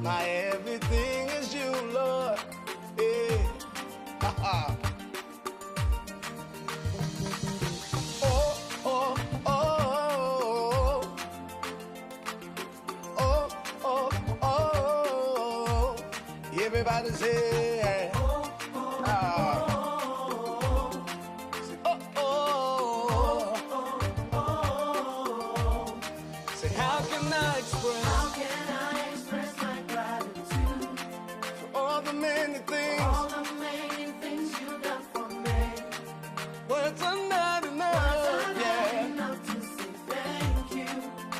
My everything is you, Lord. Yeah. Oh, oh, oh, oh, oh, oh. Everybody say, ah. Say, how can I express my gratitude for all the many things you've done for me? Words are not enough, enough to say thank you.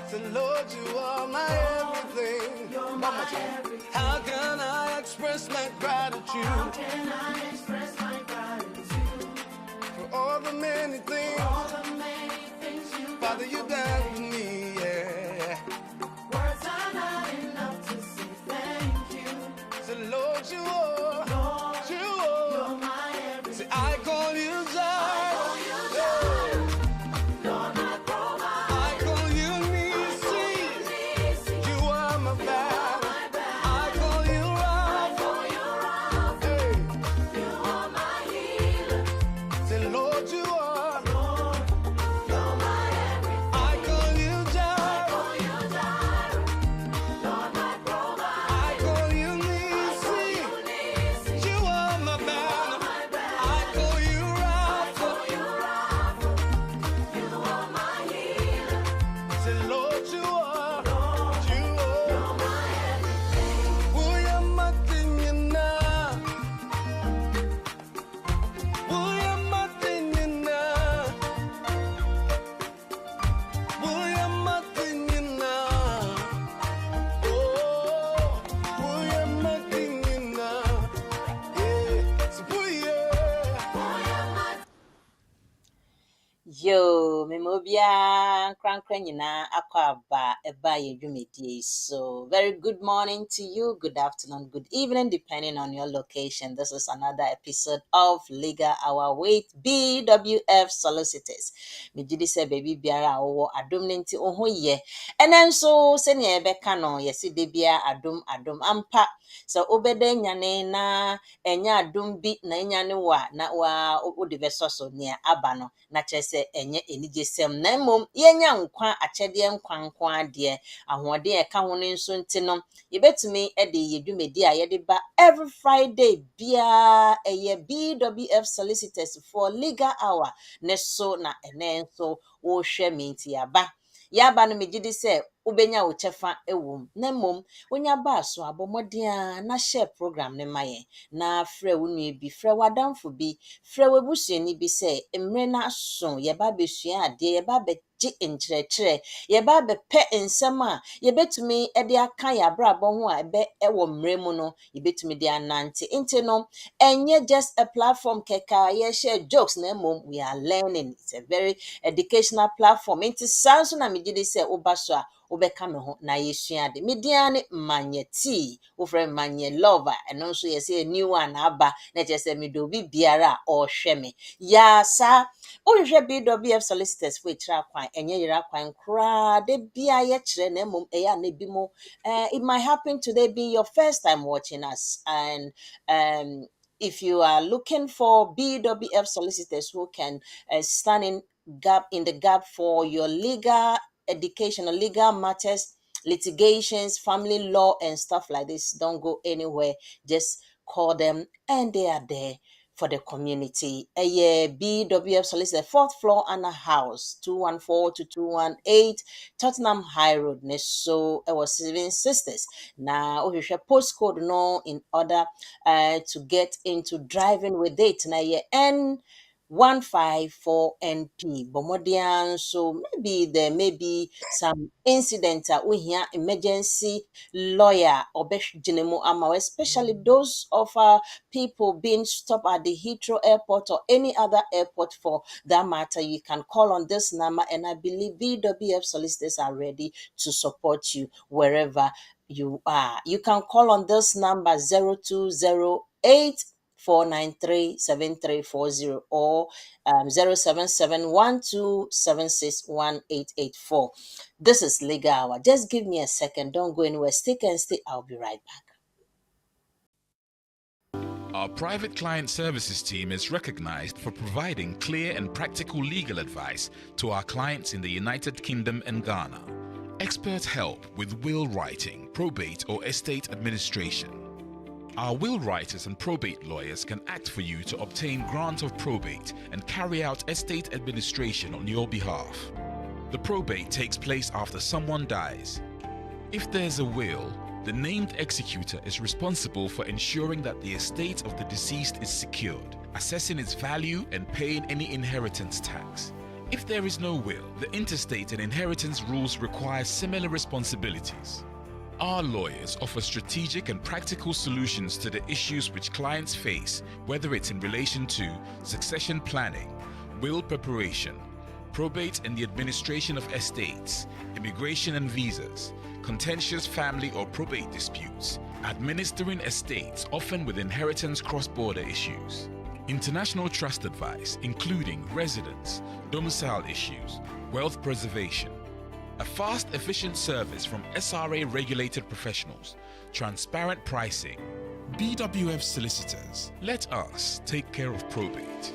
Say, Lord, you are my everything. You're my everything. How can I express my gratitude? How can I express my gratitude for all the many things you've Father, you done for me, yeah. Words are not enough to say thank you. Say, Lord, you are, you're my everything. Say, I call you Jireh. Lord, my provider. I call you Eunice. You are my battle. I call you Rapha. Hey. You are my healer. Say, Lord, you are. Yo, memobia crankranina aquaba eba yedumedi. So very good morning to you, good afternoon, good evening, depending on your location. This is another episode of Legal Hour with BWF Solicitors. Mijidi se baby biara owo adum nti oho ye. And then so senior beka no yesi debia adum ampa. So obede nyane na enya adum bi na nyane wa na wa odi so nia abano na chese enye enijesem na mom yenya nkwa achede nkwa de ahode e ka ho nso nti no yebetumi de yedumedi a yede ba every Friday bia eye BWF Solicitors for Legal Hour ne so na ene so wo hwe minti yaba no megidi se ubenya wo chefa ewom na mom onya ba so abomodia na share program ne maye na frɛ wo nua bi frɛ wadamfo bi frɛ wabusuani bi se emre na so yeba besua ade yeba be gye nkyerɛkyerɛ yeba be pɛ nsɛm a yebetumi de aka ya brabɔ ho a ebe ɛwɔ mmerɛ mu no yebetumi de anante nti no enye just a platform keka ye share jokes na mom we are learning. It's a very educational platform nti sanso na megide se obaso a obeka me ho na yesua de mediane manye tea wo frɛ manye lover eno nso yesi a new one aba na chese me do bi biara o hwe me ya sa o hwe BWF Solicitors for itra kwan enye yira kwan kra de bia ye kire na mom eya na bi mo it might happen today be your first time watching us, and if you are looking for BWF Solicitors who can stand in the gap for your legal education or legal matters, litigations, family law, and stuff like this, don't go anywhere. Just call them, and they are there for the community. A year BWF Solicitor, 4th floor Anna House, 214 to 218 Tottenham High Road. So I was 7 sisters. Now we share postcode no in order to get into driving with it. Now yeah, N154NP Bomodian. So maybe there may be some incident we hear emergency lawyer or Jinemo Ama, especially those of people being stopped at the Heathrow Airport or any other airport for that matter. You can call on this number, and I believe BWF Solicitors are ready to support you wherever you are. You can call on this number 0208 493-7340 or 077-1276-1884. This is Legal Hour. Just give me a second. Don't go anywhere. Stick and stay. I'll be right back. Our private client services team is recognized for providing clear and practical legal advice to our clients in the United Kingdom and Ghana. Expert help with will writing, probate, or estate administration. Our will writers and probate lawyers can act for you to obtain grant of probate and carry out estate administration on your behalf. The probate takes place after someone dies. If there's a will, the named executor is responsible for ensuring that the estate of the deceased is secured, assessing its value and paying any inheritance tax. If there is no will, the interstate and inheritance rules require similar responsibilities. Our lawyers offer strategic and practical solutions to the issues which clients face, whether it's in relation to succession planning, will preparation, probate and the administration of estates, immigration and visas, contentious family or probate disputes, administering estates often with inheritance cross-border issues, international trust advice including residence, domicile issues, wealth preservation, a fast, efficient service from SRA-regulated professionals, transparent pricing. BWF Solicitors, let us take care of probate.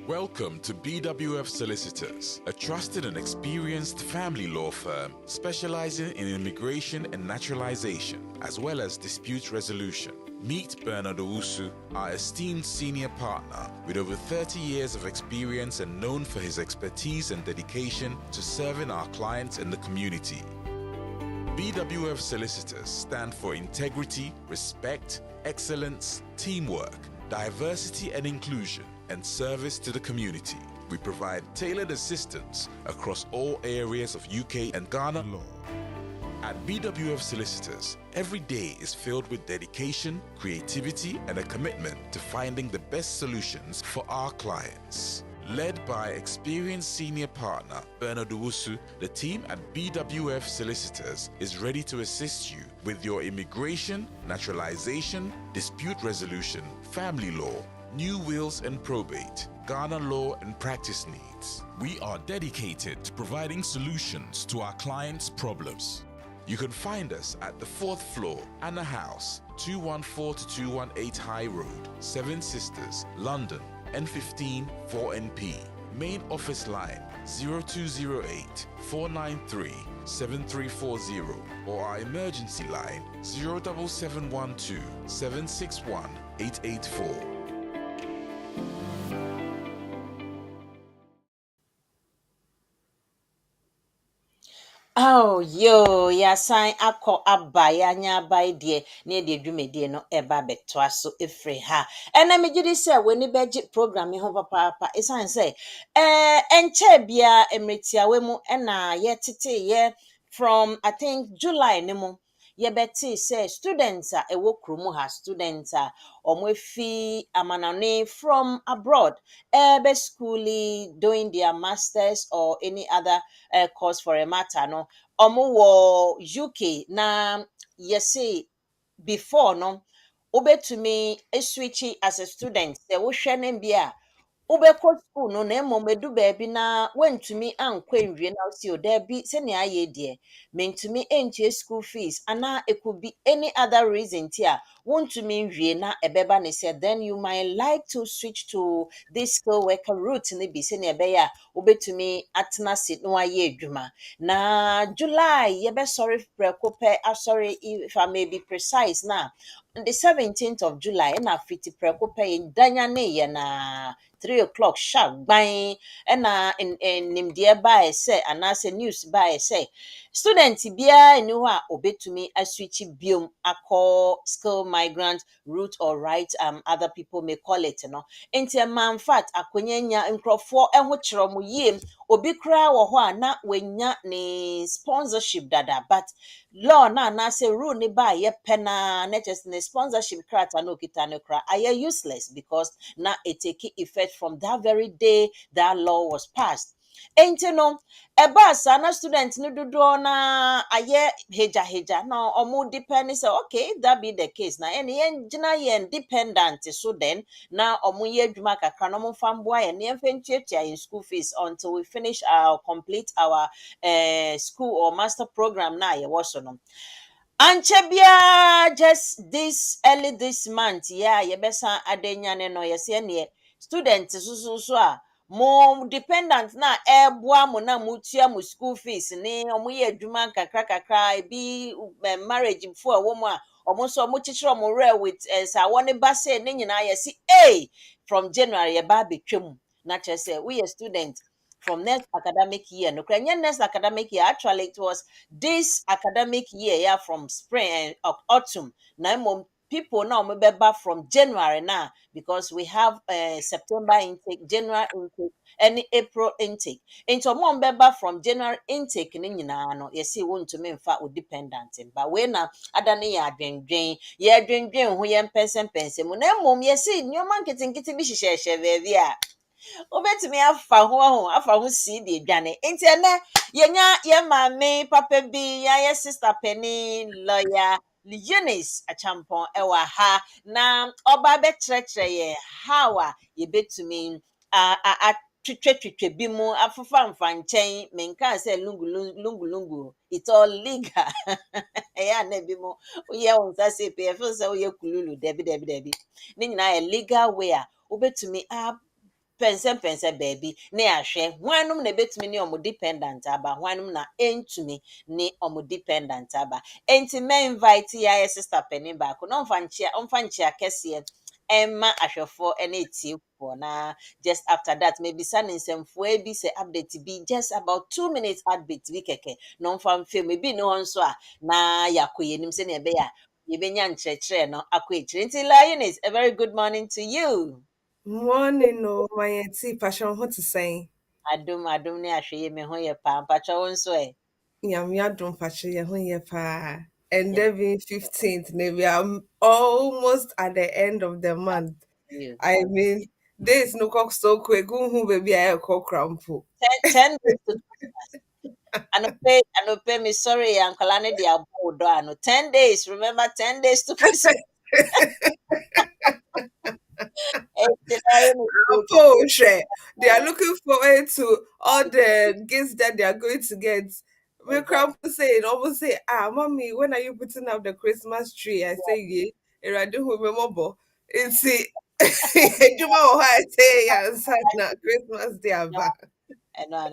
Welcome to BWF Solicitors, a trusted and experienced family law firm specializing in immigration and naturalization, as well as dispute resolution. Meet Bernard Owusu, our esteemed senior partner with over 30 years of experience and known for his expertise and dedication to serving our clients and the community. BWF Solicitors stand for integrity, respect, excellence, teamwork, diversity and inclusion, and service to the community. We provide tailored assistance across all areas of UK and Ghana law. At BWF Solicitors, every day is filled with dedication, creativity, and a commitment to finding the best solutions for our clients. Led by experienced senior partner Bernard Owusu, the team at BWF Solicitors is ready to assist you with your immigration, naturalization, dispute resolution, family law, new wills and probate, Ghana law and practice needs. We are dedicated to providing solutions to our clients' problems. You can find us at the 4th floor, Anna House, 214-218 High Road, Seven Sisters, London, N15 4NP. Main office line 0208 493 7340 or our emergency line 07712 761 884. Oh, yo, ya sign ako abaya nya by dear near the dwumedie no eba betwa so efre ha. And I mean, say when you budget program ho papa, it's say, enche bia emretia wemu ena ye tete ye from I think July nemo. Ye beti say students a ewo kromu ha students a omwefi amanane from abroad be schooling doing their masters or any other course for a matter no omo wo UK na yesi before no obetumi switch as a student se wo hwe ne bia ubekọ school no na emom edu baabi na wantumi ankọ nwie na osi o da bi se ne aye de mentumi entie school fees ana it could be any other reason tia wantumi nwie na ebeba ne say then you might like to switch to this skill worker route ne bi se ne ebeya ubetumi atena sit no aye adwuma na July ye be sorry prekope sorry if I may be precise na the 17th of July na fiti prekope danya ne ye na 3 o'clock sharp bang and in nimdeɛ baa sɛ anaasɛ news baa sɛ student biara ni hɔ a obetumi aswitch biom akɔ skill migrant route or right other people may call it no nti man fact akonya nya nkrɔfoɔ ɛho kyerɛ mo yie obi kra wɔ hɔ a na wanya ne sponsorship dada but law na anaasɛ rule ne baa yɛ pɛ na just ne sponsorship krata no kita no kra ayɛ useless because na it take effect from that very day that law was passed. Enti no eba sa na student no dodo na aye heja na omo depend say okay if that be the case na ene yen gina yen dependent so then na omo ye adwuma kakra na omo famboa ye na yemfentia in school fees until we finish our complete our school or master program na ye wo so no. Anchebia just this early this month, yeah, yebesa adenyane no yesi ne student so a mo dependent na eboa mo na mutua mo school fees ni omo ye adwuma kakra bi marriage before wo mo a omo so omo chichiro mo re with sa woni ba say ne nyina yesi from January ye ba betwam na chese we a student from next academic year no next academic year actually it was this academic year, yeah, from spring and autumn. Now, people now maybe back from January now because we have September intake, January intake, and April intake. Into more back from January intake, no, you see, want to me in fact with dependent. But when adani ya drain, who yan person, mum, you see, new man getting be share, baby. Obetumi afa ho si de dwane enti ene yenya ye maame papa bi ya ye sister penny lawyer Eunice achampon ewa ha na oba be kyerɛkyerɛ ye how a ye betumi a twetwe bi mu afofa mfa nkyɛn menka sɛ lungu it's all legal ɛyɛ na bi mu woyɛ wo nsa sɛ pe ɛfo sɛ woyɛ kululu debi ne nyinaa yɛ legal way a wobetumi pense baby na ahwe hwanum na betumi ne omo dependent aba hwanum na entumi ne omo dependent aba enti me invite ya sister penny back no mfa nchia kese emma ahwefo ene etiefo na just after that maybe san nsemfo bi say update bi just about 2 minutes update bi keke no mfa mfe maybe no nso a na yakoye nim se na ebe ya yebenya nkyerɛkyerɛ no akɔ ekyire nti Eunice, a very good morning to you. Morning, no, my tea passion. What to say? Adum ne ahweye me ho ye pa mpacha wo nso Yam yadum patch ya pa. And then being 15th, maybe I'm almost at the end of the month. you I mean, days no cock so quick. Who baby I cock crampo. 10 days to Christmas. Anope me sorry uncle ane dia bodo ano 10 days, remember 10 days to Christmas. Oh, share. They are looking forward to all the gifts that they are going to get. My grandpa say, almost say, mommy, when are you putting up the Christmas tree? I say, yeah. And I do remember. It's it. Juma I say, yes, Christmas Day. Eno.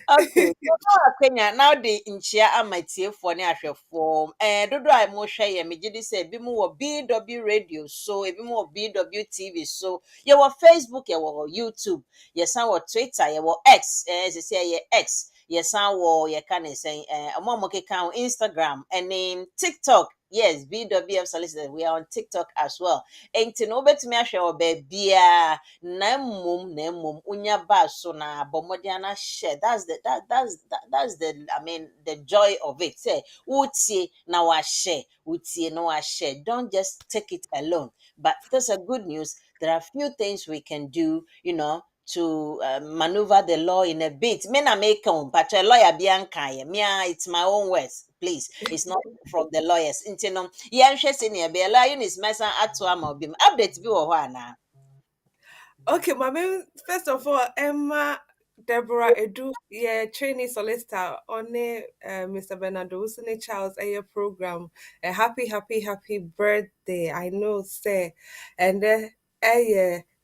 Okay. So now Kenya now the nchia amatiefoɔ ne ahwɛfoɔ. Dodo a mo hwɛ yɛ megye di sɛ ebi mo wɔ BW radio so, ebi mo wɔ BW TV so. Yɛwɔ Facebook, yɛwɔ YouTube, yɛsan wɔ Twitter, yɛwɔ X, sisi yɛ X. Yɛsan wɔ yɛka ne sɛn ɔmo a mo keka ho Instagram ɛne TikTok. Yes, BWF Solicitors, we are on TikTok as well. Enti no wobɛtumi ahwɛ wɔ baabia na mmom unya ba so na bomodiana share that's the I mean the joy of it say utie na wa share utie na wa share don't just take it alone but there's a good news there are few things we can do to maneuver the law in a bit. Me na make but a lawyer bianca me it's my own words. Please, it's not from the lawyers. Into no, yeah, she near be a Eunice Mesa at ama bim update bi wo ho ana. Okay, my main, first of all, Emma Deborah Edu, yeah, trainee solicitor on Mr. Bernardo Usune Charles a program. A happy birthday. I know, say, and the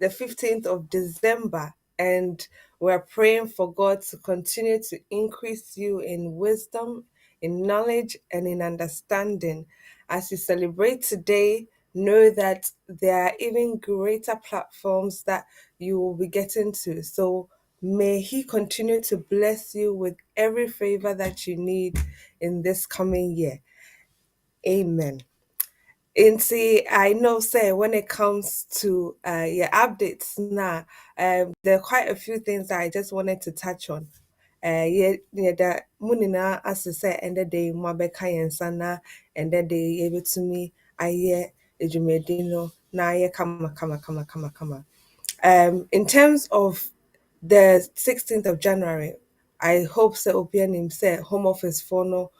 15th of December, and we're praying for God to continue to increase you in wisdom, in knowledge, and in understanding. As you celebrate today, know that there are even greater platforms that you will be getting to. So may He continue to bless you with every favor that you need in this coming year. Amen. And see, I know, say, when it comes to your updates now, there are quite a few things that I just wanted to touch on. Yeah, that munina as I say, and the day Mabeka and Sana, and the day able to me, I hear Ejumedino, na ye kama. In terms of the 16th of January, I hope so Obianim said Home Office for no,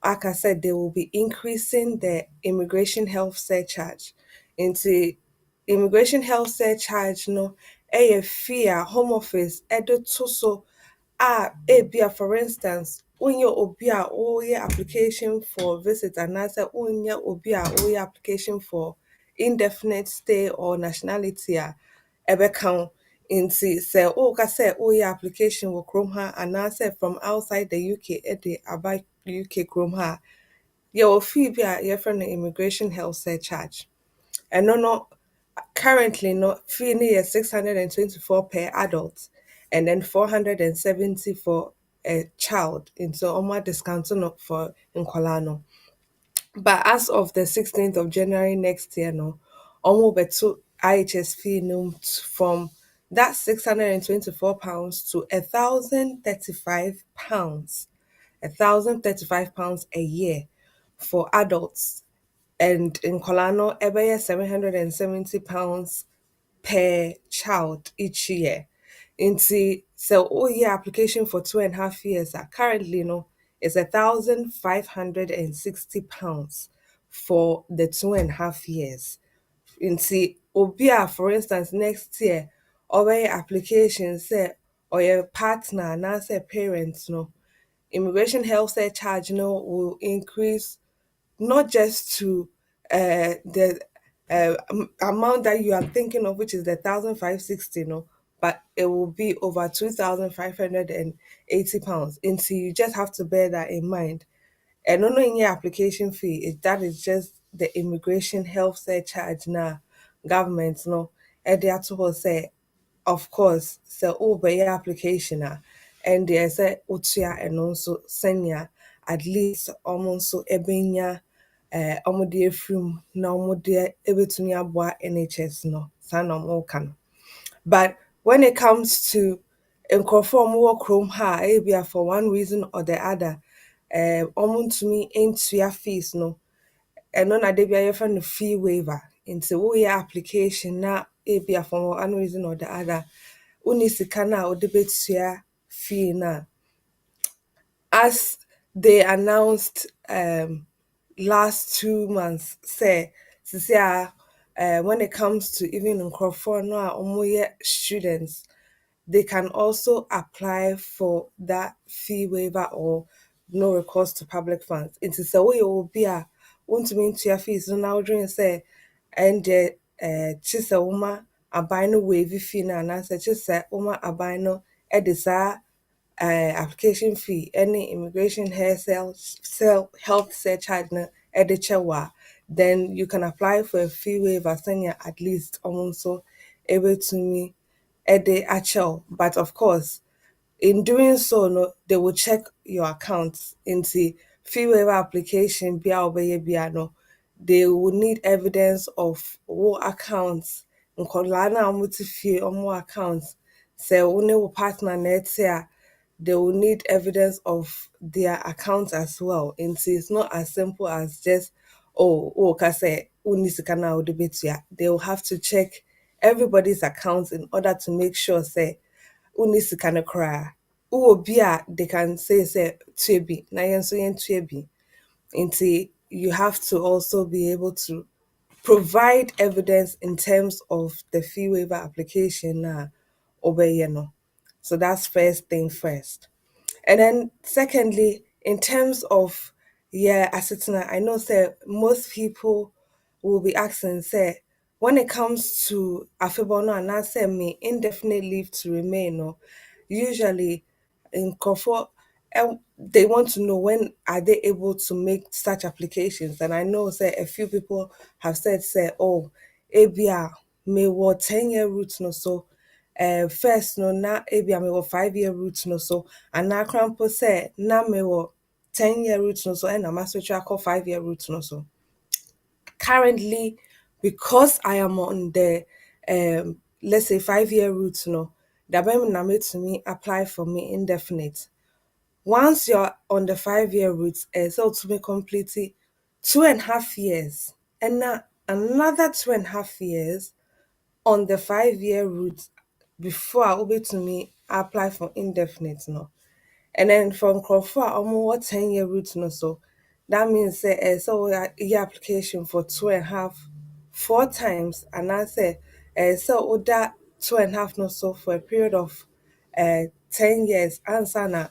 like I said, they will be increasing the immigration health surcharge into immigration health surcharge no a fee a Home Office edo to so ebia for instance when you obia or your application for visit and answer when you obia or your application for indefinite stay or nationality ɛbɛka nti sɛ woka sɛ woyɛ application wɔ kurom ha anaasɛ from outside the UK de aba UK kurom ha a yɛwɔ fee bi a yɛfrɛ no immigration health surcharge ɛno no currently no fee no yɛ 624 per adult and then 470 for a child nti ɔmo discount no for nkɔlaa no but as of the 16th of January next year, no, almost to IHS fee no from that £624 to £1,035, £1,035 a year for adults, and in Colano, ebeye £770 per child each year. Into so oh yeah, application for 2.5 years currently no is £1,560 for the 2.5 years. Into Obia, for instance, next year, or application say or your partner and answer parents no immigration health surcharge no will increase not just to the amount that you are thinking of, which is the 1,560, no, but it will be over £2,580. And so you just have to bear that in mind. And no, in your application fee, that is just the immigration health surcharge now. Government, no, and they have to say of course sɛ wobɛyɛ application and ɛndeɛ sɛ wotua ɛno nso sɛnea at least ɔmo nso ɛbɛnya ɔmo de afiri mu na ɔmo de ɛbɛtumi aboa NHS no saa na ɔmo ka no but when it comes to nkurɔfoɔ a ɔmo wɔ kurom ha a ebia for one reason or the other ɔmo ntumi ntua fees no ɛno na de bia yɛfrɛ no fee waiver nti woyɛ application na ebia for one reason or the other wonni sika no a wode bɛtua fee no a as they announced last 2 months say when it comes to even nkurɔfoɔ no a ɔmoyɛ students they can also apply for that fee waiver or no recourse to public funds. Nti sɛ woyɛ obi a wontumi ntua fees no na wodwene sɛ ɛndeɛ kye sɛ woma aban no waive fee no anaasɛ kye sɛ woma aban no de saa application fee any immigration health surcharge no de kyɛ wo a then you can apply for a fee waiver sɛnea at least ɔmo nso ɛbɛtumi ɛde akyɛw but of course in doing so no they will check your accounts into fee waiver application bia obeye bia no they will need evidence of what accounts nkɔlaa na ɔmo te fie ɔmo accounts sɛ wo ne wo partner na ɛte a they will need evidence of their accounts as well and so it's not as simple as just ka say wonni sika na wode betua they will have to check everybody's accounts in order to make sure say wonni sika no koraa wowɔ bi a they can say tua bi na yɛn nso yɛntua bi nti you have to also be able to provide evidence in terms of the fee waiver application na wobɛyɛ no so that's first thing first and then secondly in terms of yeah asetena I know say most people will be asking say when it comes to afebɔno anaasɛ me indefinite leave to remain no usually in Kofo they want to know when are they able to make such applications and I know say a few people have said say oh ebia me what 10-year route no so first no na ebia me what 5-year route no so and na crampo say na me what 10-year route no so and I'm switch 5-year route no so currently because I am on the let's say 5-year route no dabem na me to me apply for me indefinite once you're on the 5-year route so to me complete 2.5 years and now another 2.5 years on the 5-year route before I will be to me apply for indefinite no. And then from Crawford, almost 10-year route no so. That means so your application for 2.5, 4 times, and I say so that 2.5 no so for a period of 10 years. Answer na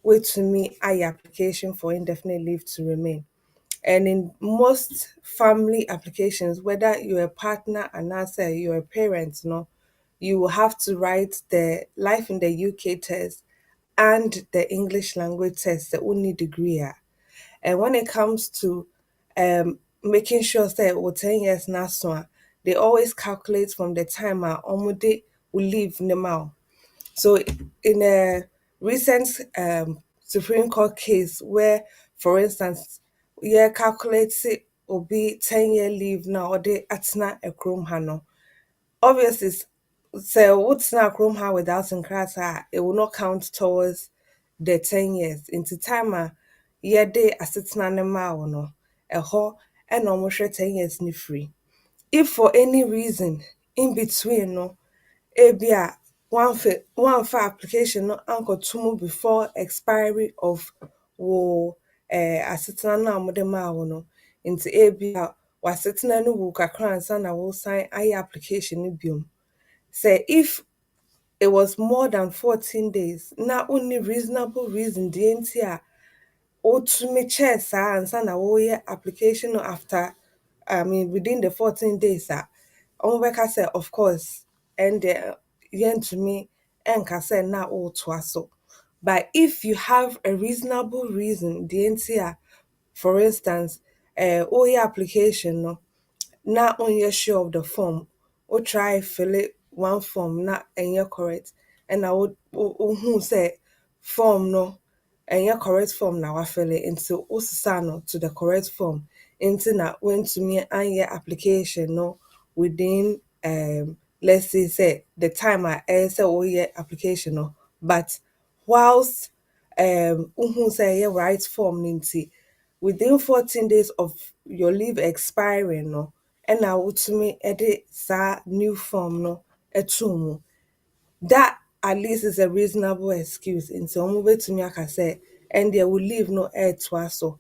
wait to me I application for indefinite leave to remain. And in most family applications, whether you're a partner and I say you're a parent, no, you will have to write the life in the UK test and the English language test, the only degree. And when it comes to making sure that with 10 years now, so they always calculate from the time Omude will leave Nemao. So, in a recent Supreme Court case where, for instance, yeah, calculates it will be 10-year leave now, or they atna a chrome hano. Obviously, so what's not chrome ha without in it will not count towards the 10 years. Into timer, yeah, they asitna ne ma no, a ho, and almost 10 years ni free. If for any reason in between, no, ebia one for application no ankoto mu before expiry of wo asetena no a mode maa wo no nti ebia wasetena no wu kakra ansa na wo sign aye application no biom say if it was more than 14 days na only reasonable reason the nti a wotumi kyɛɛ saa ansa na woyɛ application no after within the 14 days ɔmobɛka sɛ of course and yɛntumi ɛnka sɛ na wotoa so. But if you have a reasonable reason the nti for instance woyɛ application no na onyɛ sure of the form wo try fill it one form na ɛnyɛ correct ɛna wohu sɛ form no ɛnyɛ correct form na wafele nti wosesa no to the correct form nti na wontumi anyɛ application no within let's say the time ɛyɛ sɛ woyɛ application no but whilst wohu sɛ ɛyɛ right form no nti within 14 days of your leave expiring no ɛna wotumi ɛde saa new form no ɛto mu that at least is a reasonable excuse nti ɔmo betumi aka sɛ and they will leave no ɛɛtoa so.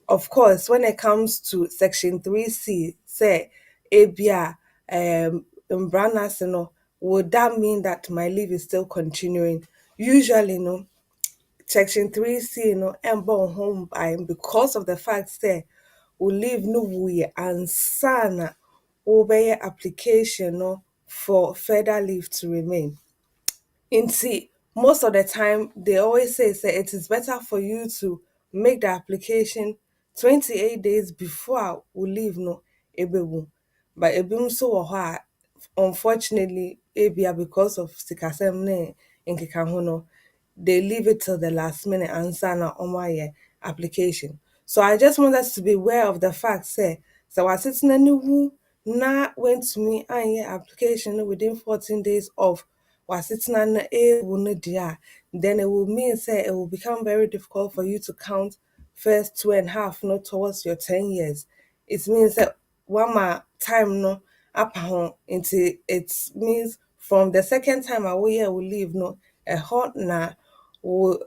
Of course when it comes to section 3C say ebia mbra no ase no would that mean that my leave is still continuing? Usually no, section 3C no ɛmbɔ home by because of the fact that we leave no wuye ansa na wobɛyɛ application no for further leave to remain. Nti, most of the time, they always say it is better for you to make the application 28 days before we leave no ebewu. But ebim so wɔ hɔ unfortunately, ebia because of sikasɛm ne nkeka ho no, they leave it till the last minute ansa na ɔmo ayɛ application. So I just want us to be aware of the fact say sɛ wasetena ne wu na wentumi anyɛ application no within 14 days of wasetena no ewu no deɛ then it will mean say it will become very difficult for you to count first 2.5 no towards your 10 years. It means that wama time no apa ho nti it means from the second time a woyɛ wo leave no ɛhɔ na wo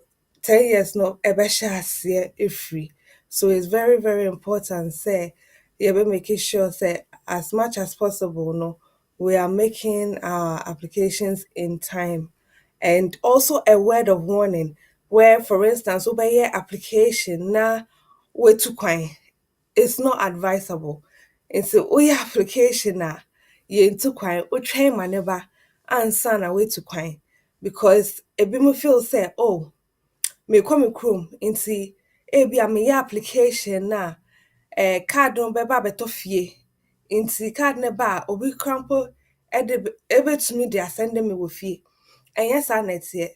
10 years no ɛbɛhyɛ aseɛ efiri. So it's very very important say yɛbɛ making sure say as much as possible no we are making our applications in time. And also a word of warning where for instance wobɛyɛ application na wetu kwan it's not advisable. Nti woyɛ application yɛntu kwan wotwɛn ma ne ba ansa na wetu kwan because ebinom feel say oh mekɔ me kurom nti ebia meyɛ application na card no bɛba abɛtɔ fie nti card ne ba a obi kora mpo ebetumi de asɛnde me wɔ fie ɛnyɛ saa na ɛteɛ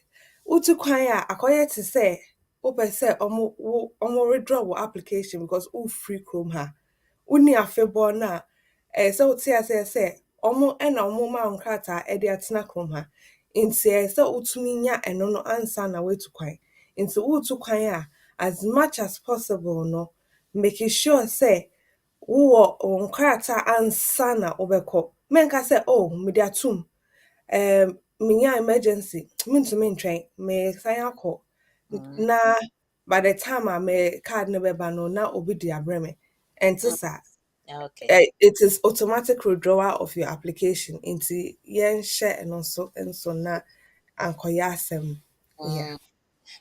wotu kwan a akɔyɛ te sɛ wopɛ sɛ ɔmo withdraw wɔ application because wofiri kurom ha wonni afebɔɔ no a sɛ wote aseɛ sɛ ɔmo ɛna ɔmo ma wo nkrataa ɛde atena kurom ha nti sɛ wotumi nya ɛno no ansa na woatu kwan nti wotu kwan a as much as possible no making sure sɛ wowɔ wo nkrataa ansa na wobɛkɔ menka sɛ oh mede atom minya emergency mentumi ntwɛn mesan akɔ Mm, na by the time a me card no bɛba no na obi de abrɛ me ɛnte mm, saa. okay. It is automatic withdrawal of your application nti yɛnhyɛ ɛno nso na ankɔyɛ asɛm. Yeah.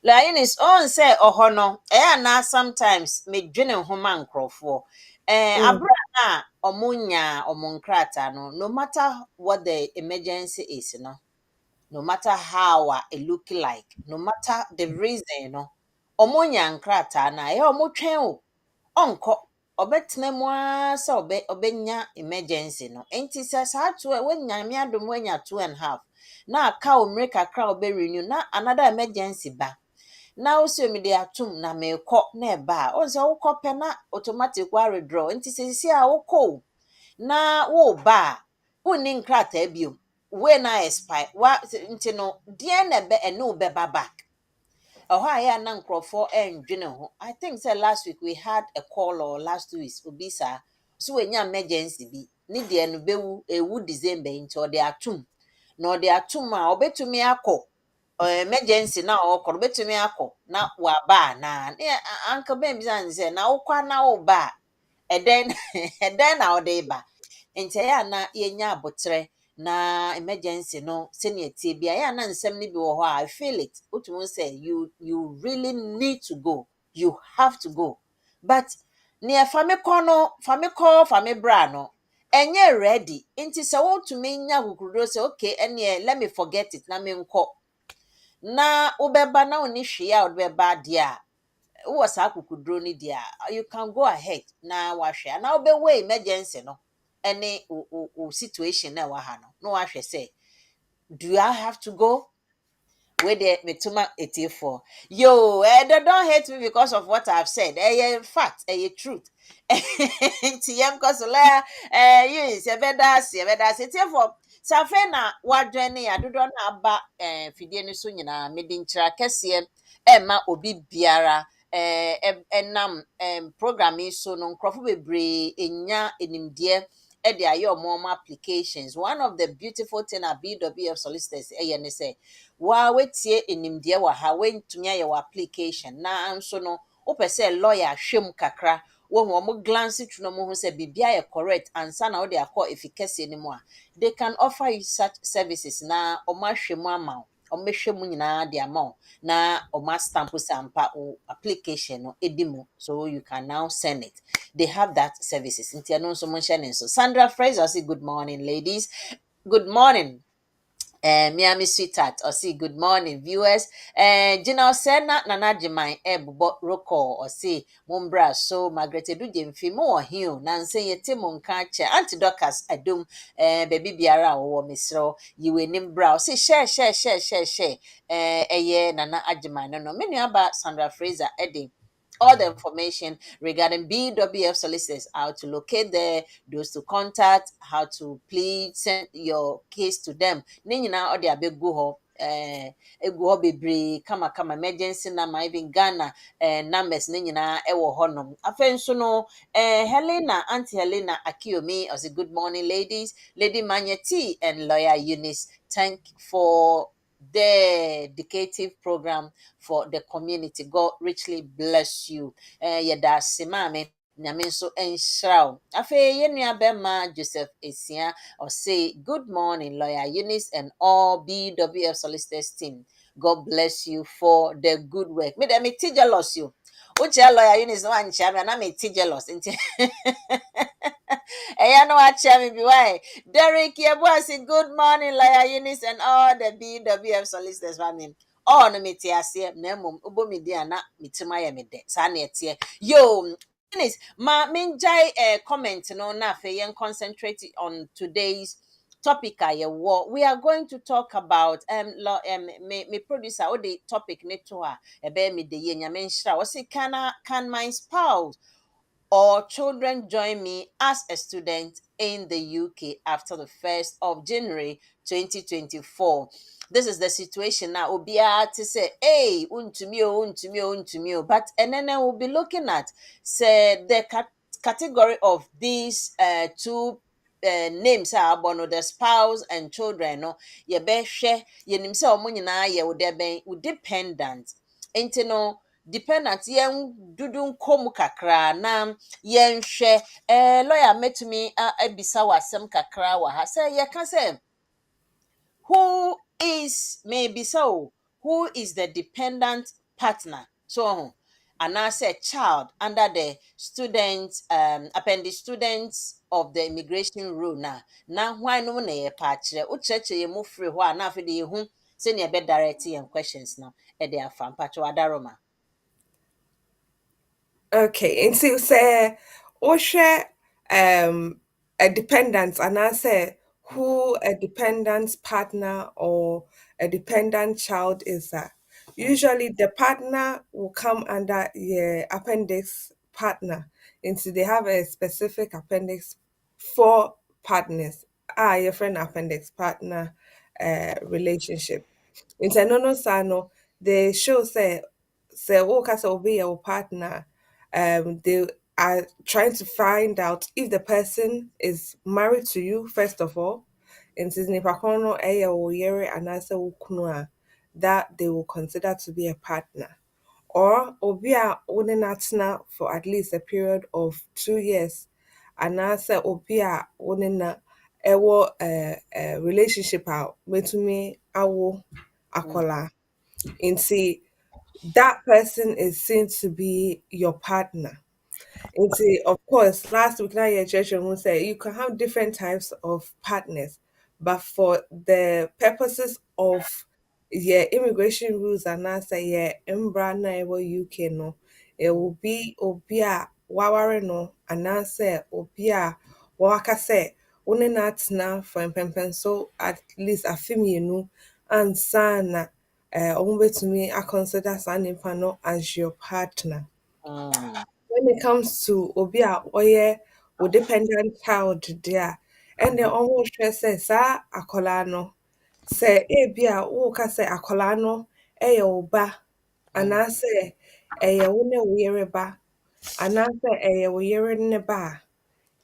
Mm. Eunice, on say oho no, na sometimes medwene ho ma nkrɔfoɔ. Mm, Abra na ɔmo nkrata no, no matter what the emergency is, no matter how it look like, no matter the reason, ɔmo nya nkrata na ɔmo twɛn o. Ɔnkɔ, ɔbɛtena mu ara sɛ ɔbɛnya emergency no. Enti sɛ saa wanya me adom wanya 2.5 na aka wo mmere kakra a ɔbɛrenew na another emergency ba. Na wo se me de atom na mekɔ na ɛba a, ɔn sɛ wokɔ pɛ na automatic wa withdraw. Nti sɛsi a wokɔ o, na woba a, wonni nkrataa bio. Wei na expire. Nti no, deɛn na ɛne wo bɛba back? Ɛhɔ a yɛ na nkurɔfoɔ ɛndwene ho. I think say last week we had a call or last 2 weeks obi saa. So wenya emergency bi. Ne deɛ no ewu December nti ɔde atom. Na ɔde atom a ɔbɛtumi akɔ emergency na ɔkɔ no ɔbɛtumi akɔ na waba anaa. Ne anka bɛmbisa ne sɛ na wokɔ na woba a ɛdɛn ɛdɛn na ɔde ba. Nti ɛyɛ a na yɛnya abotrɛ na emergency no sɛnea tie bi a na nsɛm no bi wɔ hɔ a I feel it wotumi sɛ you really need to go, you have to go, but nea fa me kɔ no fa me bra no ɛnyɛ ready. Nti sɛ wotumi nya kokodoro sɛ okay ɛneɛ let me forget it na menkɔ na wobɛba na wonni hwee a wode bɛba deɛ a wowɔ saa kokodoro no deɛ a you can go ahead na wahwɛ na wobɛwɔ emergency no ɛne wo situation na ɛwɔ ha no na wahwɛ sɛ do I have to go? Where the metuma etifo. Yo, don't hate me because of what I've said. Fact, truth. TM Kosola, yes, a bedas, etifo. Safe na wadwene ya dodo na aba fidie no so nyina mede nkyira kese ma obi biara enam program yi so no nkrofo bebre enya enimde de ayɛ ɔmo applications. One of the beautiful thing at BWF Solicitors ne say, wa wetie enimdeɛ wɔ ha wentumi ayɛ wɔ application na nso no wopɛ sɛ lawyer hwɛm kakra wɔn ɔmo glance through no mo ho sɛ biribi ayɛ correct ansa na wode akɔ efikɛseɛ no mu a they can offer you such services na ɔmo ahwɛ mu ama wo ɔmo bɛhwɛ mu nyinaa de ama wo na ɔmo stamp sampa wo application no edi mu so you can now send it. They have that services. Nti ano nso mo nhyɛ ne nso. Sandra Fraser say good morning ladies. Good morning. Miami sweetheart or see good morning viewers. Gina Osena Nana Jemai Bobo Roko or see Mumbra so Margaret Edu Jemfi mo hill Nancy Yeti Munkache Auntie Docas Adum baby biara or misro you win him brow say share Nana Ajimai no many about Sandra Fraser Eddie all the information regarding BWF solicitors, how to locate there, those to contact, how to plead, send your case to them. Ne nyinaa ɔde abɛgu hɔ egu hɔ bebree kama emergency number even Ghana numbers ne nyinaa ɛwɔ hɔnom. Afei nso no Helena Auntie Helena Akiomi ɔsɛ good morning ladies, Lady Manyeti and Lawyer Eunice. Thank for the dedicative program for the community. God richly bless you. Yɛda ase maame nyame nso nhyira wo. Afei yɛn nua bɛma Joseph Esia say good morning Lawyer Eunice and all BWF solicitors team. God bless you for the good work. Me dem me jealous you. Uche Lawyer Eunice no ancha me na me jealous nti. Eya no acha me bi why. Derek Yeboah say good morning Lawyer Eunice and all the BWF solicitors family. Oh no me te ase na mum obo me di ana mitima ya me de. Sa na ete. Yo Eunice, ma minjai comment no na fe yen concentrate on today's topic we are going to talk about me producer or the topic ne to her ebe me de ye nyame nhyira. Say can my spouse or children join me as a student in the UK after the 1st of January 2024. This is the situation now. Obia to say, hey, untumi. But and then we'll be looking at say the category of these two names a abɔ no, the spouse and children no, yɛbɛhwɛ yɛnim sɛ ɔmo nyinaa yɛ wo dɛ bɛn wo dependent. Nti no dependent yɛn dudu nkɔ mu kakra na yɛnhwɛ lawyer mɛtumi abisa wɔ asɛm kakra wɔ ha sɛ yɛka sɛ who is maybe so who is the dependent partner so and as a child under the student appendix students of the immigration rule na why no na ye pa kire o church ye mu free ho na afi de ye hu se ne be direct and questions no e de afa mpacho adaroma. Okay, nti sɛ wohwɛ a dependent anaasɛ who a dependent partner or a dependent child is that usually the partner will come under your appendix partner. Nti they have a specific appendix for partners. Your friend appendix partner relationship. Nti ɛno no saa no, they show say woka sɛ obi yɛ wo partner, they are trying to find out if the person is married to you first of all. Nti nipa ko no ɛyɛ wo yere anaasɛ wo kunu a, that they will consider to be a partner. Or obi a wo ne no atena for at least a period of 2 years anaasɛ obi a wo ne no ɛwɔ relationship a wobɛtumi awo Mm, akwaraa. Nti that person is seen to be your partner. Of course, last week now your church who said you can have different types of partners, but for the purposes of your immigration rules and answer your embrana UK no, it will be obia waware no and answer obia waka say one not now for mpempen so at least a female and sana to me I consider San no as your partner mm, when it comes to obi a ɔyɛ wo dependent child deɛ ɛnna ɔmo hwɛ sɛ saa akwadaa no sɛ ebi a woka sɛ akwadaa no ɛyɛ wo ba mm, anaasɛ ɛyɛ wo ne wo yere ba anaasɛ ɛyɛ wo yere ne ba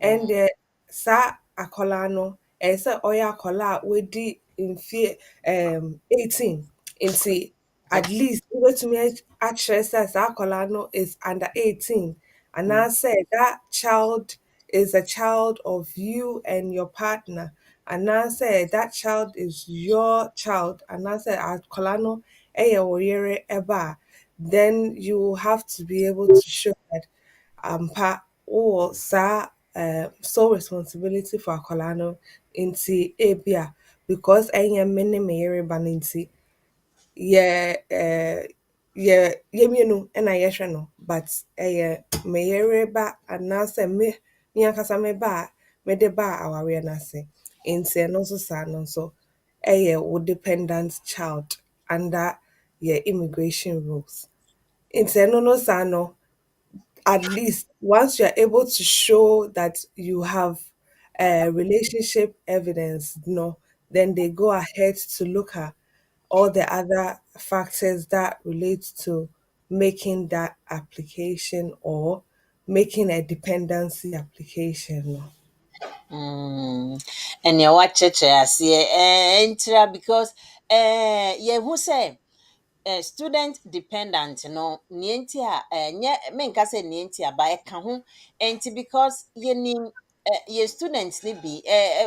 a mm, ɛndeɛ saa akwadaa no ɛyɛ sɛ ɔyɛ akwadaa a wadi mfeɛ 18 nti at okay. least wobɛtumi akyerɛ sɛ saa akwadaa no is under 18 Mm, anaasɛ that child is a child of you and your partner anaasɛ that child is your child anaasɛ akwadaa no ɛyɛ wo yere ɛba a, then you will have to be able to show that ampa wowɔ saa sole responsibility for akwadaa no nti ebia because ɛnyɛ me ne me yere ba no nti yɛ yɛ yɛmmienu ɛna yɛhwɛ no but ɛyɛ me yere ba anaasɛ me ankasa me ba a mede baa awareɛ no ase nti ɛno nso saa no nso ɛyɛ wo dependent child under yɛ immigration rules nti ɛno no saa no at least once you're able to show that you have relationship evidence, no, then they go ahead to look at all the other factors that relate to making that application or making a dependency application. No. mm. ɛnea wakyerɛkyerɛ aseɛ ntira because yɛhu sɛ student dependent no nea nti a nyɛ menka sɛ nea nti aba ɛka ho nti because yɛnim yɛ students ne bi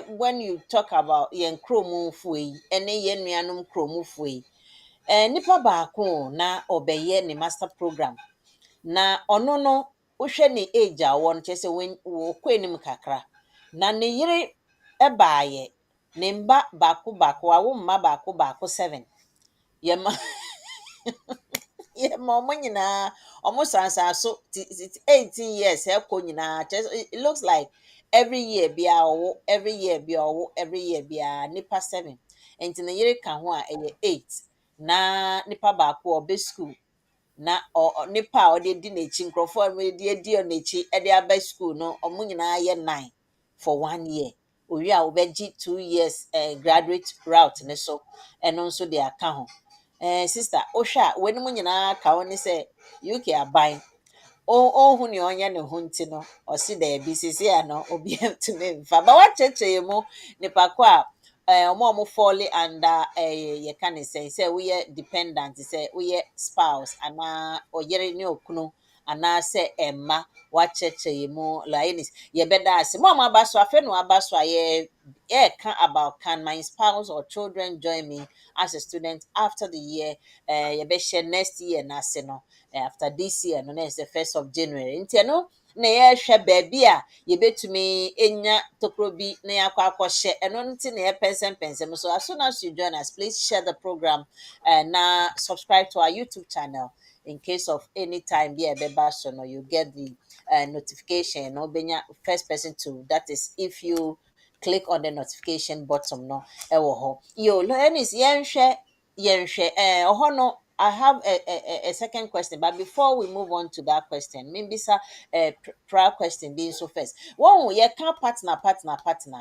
when you talk about yɛn kuromfoɔ yi ɛne yɛn nuanom kuromfoɔ yi nipa baako na ɔbɛyɛ ne master program na ɔno no wohwɛ ne age a ɔwɔ no kyerɛ sɛ wɔkɔ anim kakra na ne yere baayɛ ne mba baako baako awo mma baako baako 7 yɛma yɛma ɔmo nyinaa ɔmo sansan so 18 years ɛkɔ nyinaa kyerɛ sɛ it looks like every year biara ɔwo every year biara ɔwo every year biara nipa 7 nti ne yere ka ho a ɛyɛ 8 na nipa baako a ɔbɛ school na nipa a ɔde di n'akyi nkurɔfoɔ a wɔde adi n'akyi de aba school no ɔmo nyinaa yɛ 9 for 1 year owie a wɔbɛgye 2 years graduate route ne so ɛno nso de aka ho sister wohwɛ a wɔn nyinaa ka ho ne sɛ UK aban ɔhu nea ɔnyɛ ne ho nti no ɔsi daabi sisi ano obi ntumi mfa ba wakyerɛkyerɛ mu nipa ko a ɔmo fɔle under yɛka ne sɛ woyɛ dependent sɛ woyɛ spouse anaa ɔyere ne okunu anaasɛ ɛmma wakyerɛkyerɛ mu Eunice yɛbɛda ase mo a mo aba so afei na waba so a yɛka about can my spouse or children join me as a student after the year yɛbɛhyɛ next year n'ase no after this year no na yɛ sɛ 1st of January nti ɛno na yɛrehwɛ baabi a yɛbɛtumi enya tokuro bi na yɛakɔ akɔhyɛ ɛno nti na yɛpɛnsɛmpɛnsɛm so as soon as you join us please share the program na subscribe to our YouTube channel in case of any time bi a ɛbɛba so no you get the notification na wobɛnya first person to that is if you click on the notification button no ɛwɔ hɔ yo Eunice yɛnhwɛ ɔhɔ no I have a second question, but before we move on to that question, maybe sir, prior question being so first. One, you can't partner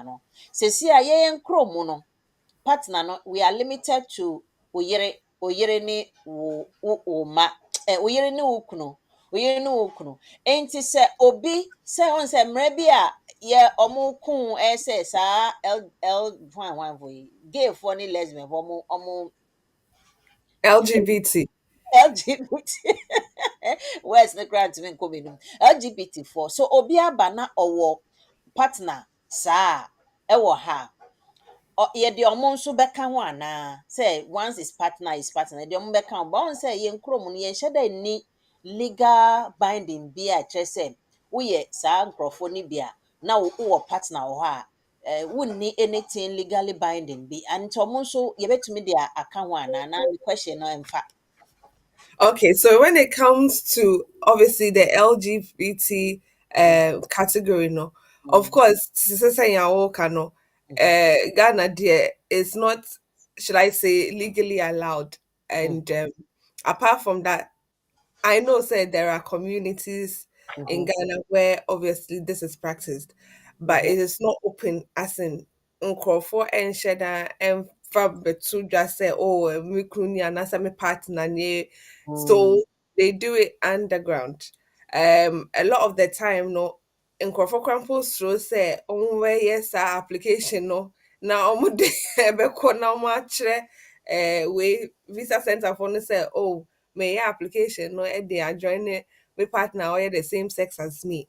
no. See, I am chromo no partner no. We are limited to oyere ni wo ma oyere ni wo kunu oyere ni wo kunu. Enti se obi se on se mre bi a ye omo kun say sa l one boy gay for ni lesbian omo LGBT. LGBT where's the grant to me coming LGBT4 so obi aba na owo partner saa ewo ha ye de omo nso beka ho ana say once is partner de omo beka ho but on say ye nkrom no ye hyeda ni legal binding bi a kire say wo ye saa nkrofo ni bi a na wo partner wo ha wunni anything legally binding bi and omo nso ye betumi de aka ho ana na the question no emfa. Okay, so when it comes to obviously the LGBT category, no, of Mm. course, no, Mhm, Ghana dear is not, should I say, legally allowed. mm, And apart from that, I know say there are communities in mhm, Ghana where obviously this is practiced, but mhm, it is not open as in Nkrofo and Sheda and Fabetu just say, oh, me kruni and me partner nye. mm, So they do it underground. A lot of the time, no, Nkrofo Cramples through say, oh, where yes, our application, no. Now, omo de ebeko na omo achre we visa center for no say, oh, may your application no they are joining my partner or the same sex as me.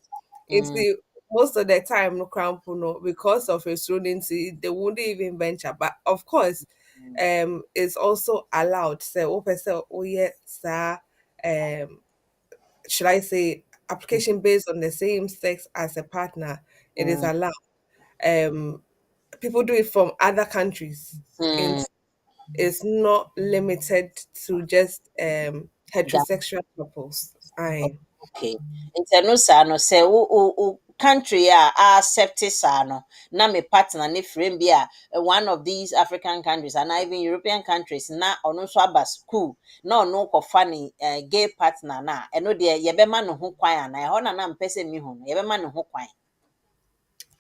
It's mm, the most of the time no crown no because of a student they wouldn't even venture. But of course, mm, it's also allowed. So oh yeah, sir, should I say application based on the same sex as a partner, it is mm, allowed. Um People do it from other countries. mm. It's not limited to just That heterosexual couples. I okay. Nti ɛno saa no sɛ wo country a accept saa no na me partner ne frame bi a one of these African countries and even European countries na ɔno nso aba school na ɔno kɔfa ne gay partner na ɛno deɛ yɛbɛma no ho kwan ana ɛhɔ na mpɛ sɛ mihu no yɛbɛma no ho kwan.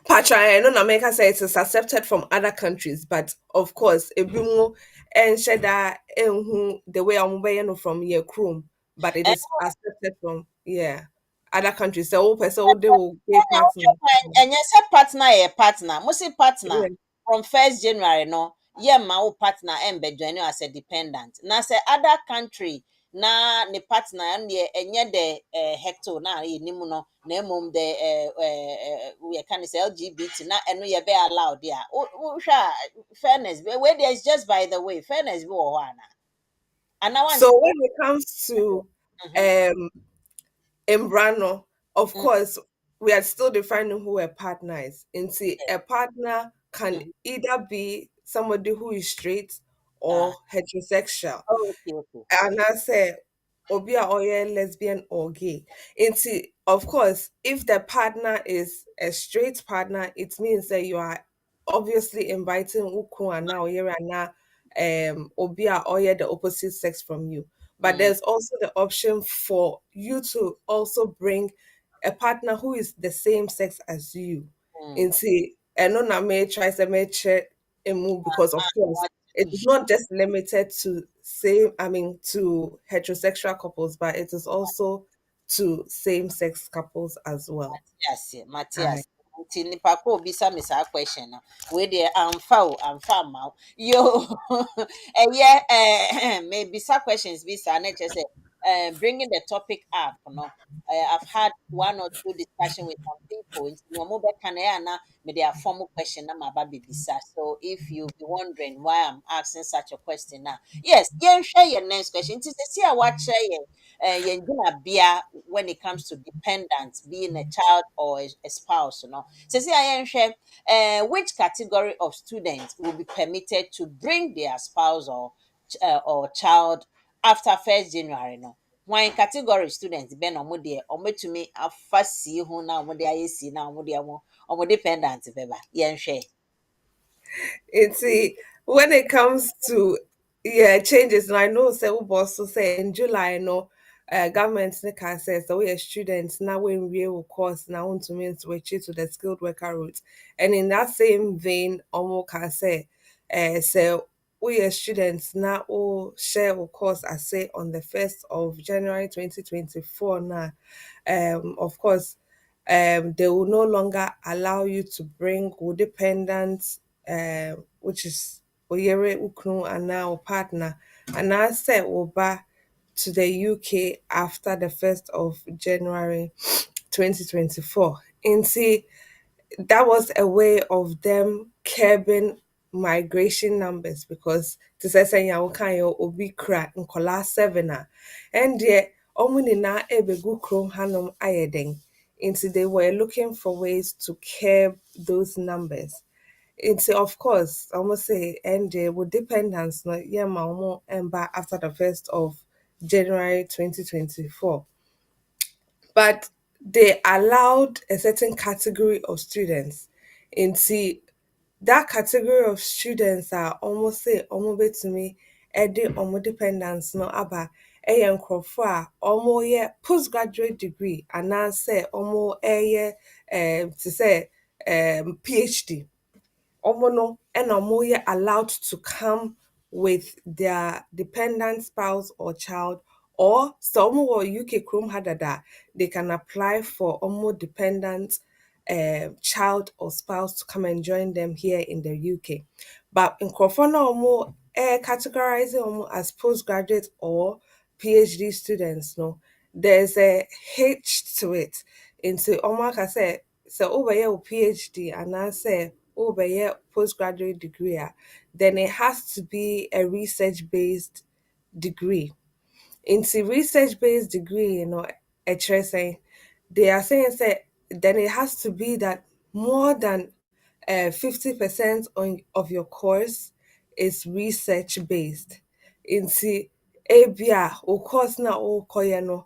Patra, I know America says it's accepted from other countries, but of course, if you know and share that the way I'm wearing from your chrome, but it is accepted from other countries. So person they will pay Ɛnyɛ partner. wotwe kwan ɛnyɛ sɛ partner yɛ partner mo se partner Yeah. from 1st January no yɛmma wo partner ɛmbɛjoin you as a dependent na sɛ other country na ne partner ɛno deɛ ɛnyɛ dɛ hecto na yɛnim no na mmom dɛ yɛka ne sɛ LGBT na ɛno yɛbɛ allow deɛ a wohwɛ a fairness bi wei deɛ is just by the way fairness bi wɔ hɔ ana So wansi. when it comes to Mhm, um Embrano, of mhm, course, we are still defining who a partner is. And see, a partner can mhm. either be somebody who is straight Ah, or heterosexual. okay, okay. And I say, Obia or you're lesbian or gay. And see, of course, if the partner is a straight partner, it means that you are obviously inviting Uku and now you're now Obia or you're the opposite sex from you. But Mm, there's also the option for you to also bring a partner who is the same sex as you. mm. And see, and no na may try to make sure a move because of course it is not just limited to to heterosexual couples, but it is also to same-sex couples as well. Matthias. Nti nipa ko obisa me saa question no. We dey amfa ama wo. Yo. Maybe some questions be sa na say bringing the topic up, no. I've had one or two discussion with some people. Nti no mo be kan na me dey a formal question na ma ba bibisa. So if you be wondering why I'm asking such a question now. Yes, yen share your next question. Nti see a what share bia when it comes to dependents being a child or a spouse, you know. So see I share which category of students will be permitted to bring their spouse or child after 1st January, no. One category students ben omo to me afa si ho na omo de ayesi na omo dependent beba yen share. It's when it comes to changes, and I know say we also say in July, no, government can say so we are students now when we will course now want to mean switch it to the skilled worker route, and in that same vein, almost can say, so we are students now all share of course I say on the 1st of January 2024 now, of course they will no longer allow you to bring dependents, which is oyere uknu and now partner, and I said oba to the UK after the 1st of January 2024. And see, that was a way of them curbing migration numbers because to say say ya kan yo obi kra nkola 7 and the omu nyinaa ebegu krom hanom ayeden, into they were looking for ways to curb those numbers. It's of course almost say and with dependence no yeah ma emba after the 1st of January 2024, but they allowed a certain category of students into that category of students are almost say almost to me ede omo dependence no aba ɛyɛ nkurɔfo a ɔmo yɛ postgraduate degree anaasɛ ɔmo ɛyɛ to say PhD. Omo no and omo yɛ allowed to come with their dependent spouse or child, or so omo wɔ UK Chrome hadada, they can apply for omo dependent child or spouse to come and join them here in the UK. But in Krofona omo categorizing omo as postgraduate or PhD students, no, there's a hitch to it. Into omo ka say so over here PhD and I say over here postgraduate degree, then it has to be a research based degree. Into research based degree, saying they are saying say then it has to be that more than 50% on of your course is research based. Into ABA or course now or koyano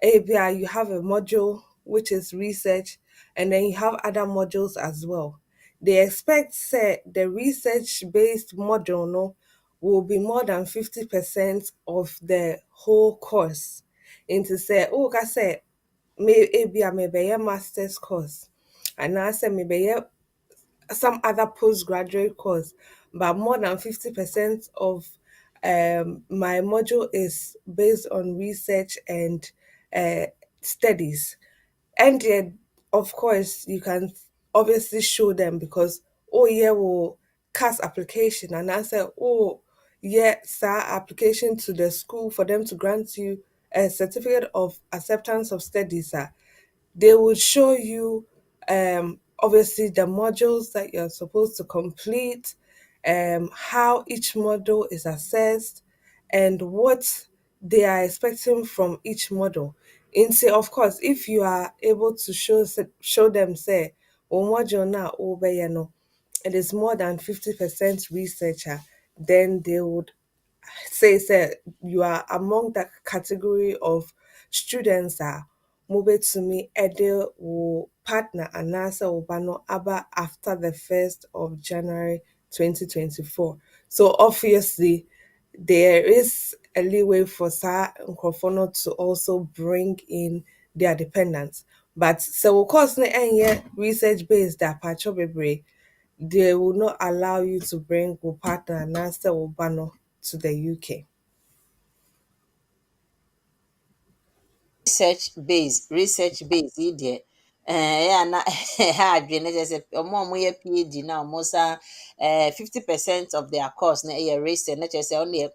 ABA you have a module which is research, and then you have other modules as well. They expect say the research based module no will be more than 50% of the whole course. Into say oh ka say may ABA maybe a master's course, and I say maybe some other postgraduate course, but more than 50% of my module is based on research and uh, studies. And then, of course, you can obviously show them because, oh, yeah, well, cast application. And I said, oh, yeah, sir, application to the school for them to grant you a certificate of acceptance of studies, sir. They will show you obviously the modules that you're supposed to complete, how each module is assessed, and what they are expecting from each module. In say, of course, if you are able to show them say, oh module now over no, it is more than 50% researcher, then they would say you are among that category of students are move to me ede will partner and answer ubano aba after the 1st of January 2024. So obviously there is a leeway for Sir Nkrofono to also bring in their dependents. But so of course research based that patcho bebre, they will not allow you to bring your partner and answer ubano to the UK. research base yi deɛ ɛyɛ a na ɛha adwene kyerɛ sɛ ɔmo a ɔmoyɛ PhD na ɔmo sa 50% of their course na ɛyɛ research na kyerɛ sɛ ɔno deɛ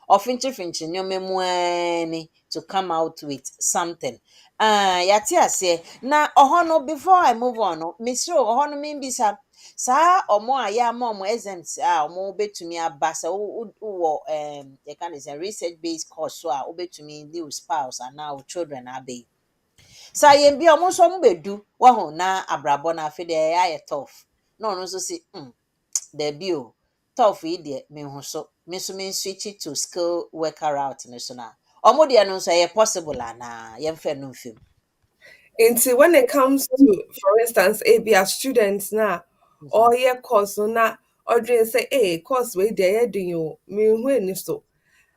ɔfinkyifinkyi nneɛma mu ara ni to come out with something. Yɛate aseɛ na ɔhɔ no before I move on no mesrɛ wo, ɔhɔ no membisa saa ɔmo a yɛama ɔmo exempt a ɔmo bɛtumi aba sɛ wowɔ yɛka ne sɛ research based course so a wobɛtumi de wo spouse anaa wo children aba yi. Saa yɛn bi a ɔmo nso ɔmo bɛdu wahu na abrabɔ no afei deɛ ɛyɛ ayɛ tough na ɔno nso si dabi o tough yi deɛ menhu so me nso switch to skill worker route ne so na ɔmo deɛ no nso ɛyɛ possible anaa yɛmfa no mfam. Into when it comes to, for instance, ABA students now, Mhm, or your course no na or say, hey, course way there do you mean when so.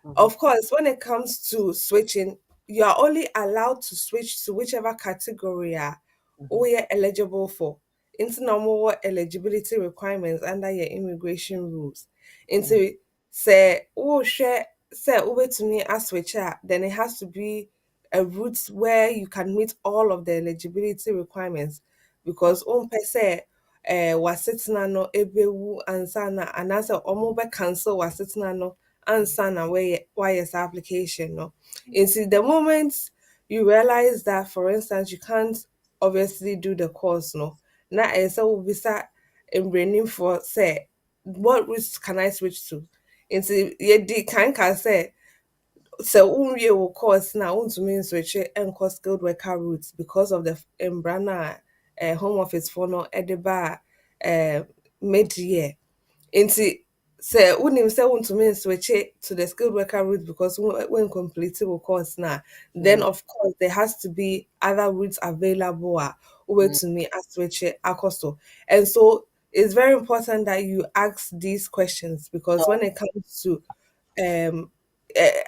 mhm, Of course, when it comes to switching, you are only allowed to switch to whichever category mhm, you're eligible for. Into normal eligibility requirements under your immigration rules. mhm, Into say share say over to me as switcher, then it has to be a route where you can meet all of the eligibility requirements because per se wasetena no ebewu ansana anasa omo be cancel wasetena no answer na why is application no. And see the moment you realize that for instance you can't obviously do the course no na ɛsɛ wo bisa mbrani for say what routes can I switch to nti yɛdi kan ka sɛ sɛ wonwie wo course na wontumi nswitche nkɔ skilled worker routes because of the mbra no a home office for no ɛde ba mid year nti sɛ wonim sɛ wontumi nswitche to the skilled worker route because when complete wo course na then mhm, of course there has to be other routes available a mhm. wobɛtumi aswitche akɔ so. And so it's very important that you ask these questions because when it comes to um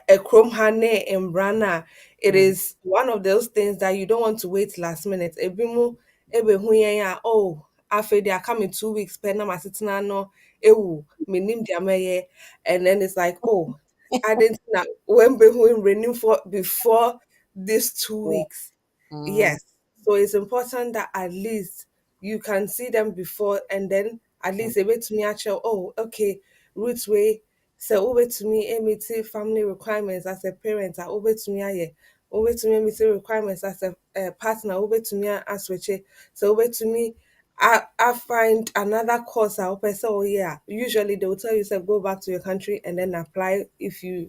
a chrome hane and brana, it Mhm, is one of those things that you don't want to wait last minute ebimu ebe hu yɛn a oh after they are coming 2 weeks pen na masitena no ewu menim dia meye, and then it's like oh I didn't know when be who renew for before these two yeah, weeks. mm, Yes. So it's important that at least you can see them before and then at mm, least a bit to me actually, oh, okay, roots way. So over to me, meet family requirements as a parent, over to me, over to me, meet requirements as a partner, over to me, as which so over to me. I find another course I hope I say, oh yeah. Usually they will tell you say go back to your country and then apply if you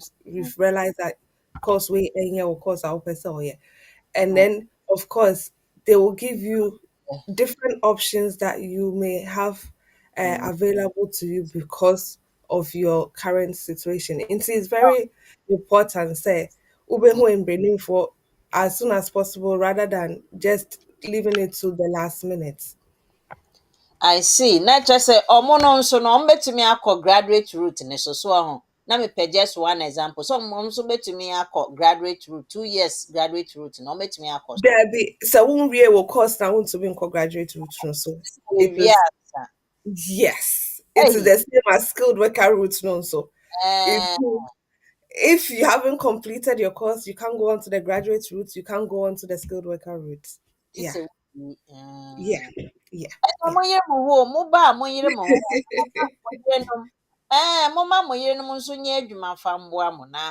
realize that course way any or course I hope I say, oh yeah. And mm, then of course they will give you yeah, different options that you may have mm. available to you because of your current situation. It is very important say ube who in Benin for as soon as possible rather than just leaving it to the last minute. I see. Na kyerɛ sɛ ɔmo no nso no ɔmo betumi akɔ graduate route ne so so ɔho. Na mepɛ just one example. So ɔmo nso betumi akɔ graduate route, 2 years graduate route na ɔmo betumi akɔ so. There be so when we will course now to be graduate route no, so it Ewie is asa. yes it is Hey, the same as skilled worker route no so it eh, if you haven't completed your course, you can't go on to the graduate route, you can't go on to the skilled worker route. gye Yeah, sɛ yeah, yeah, ɛna yeah. monyere mo ho o, moba a monyere mo ho. Mo yerenom momma mo yerenom nso nyɛ adwuma mfa mboa mo na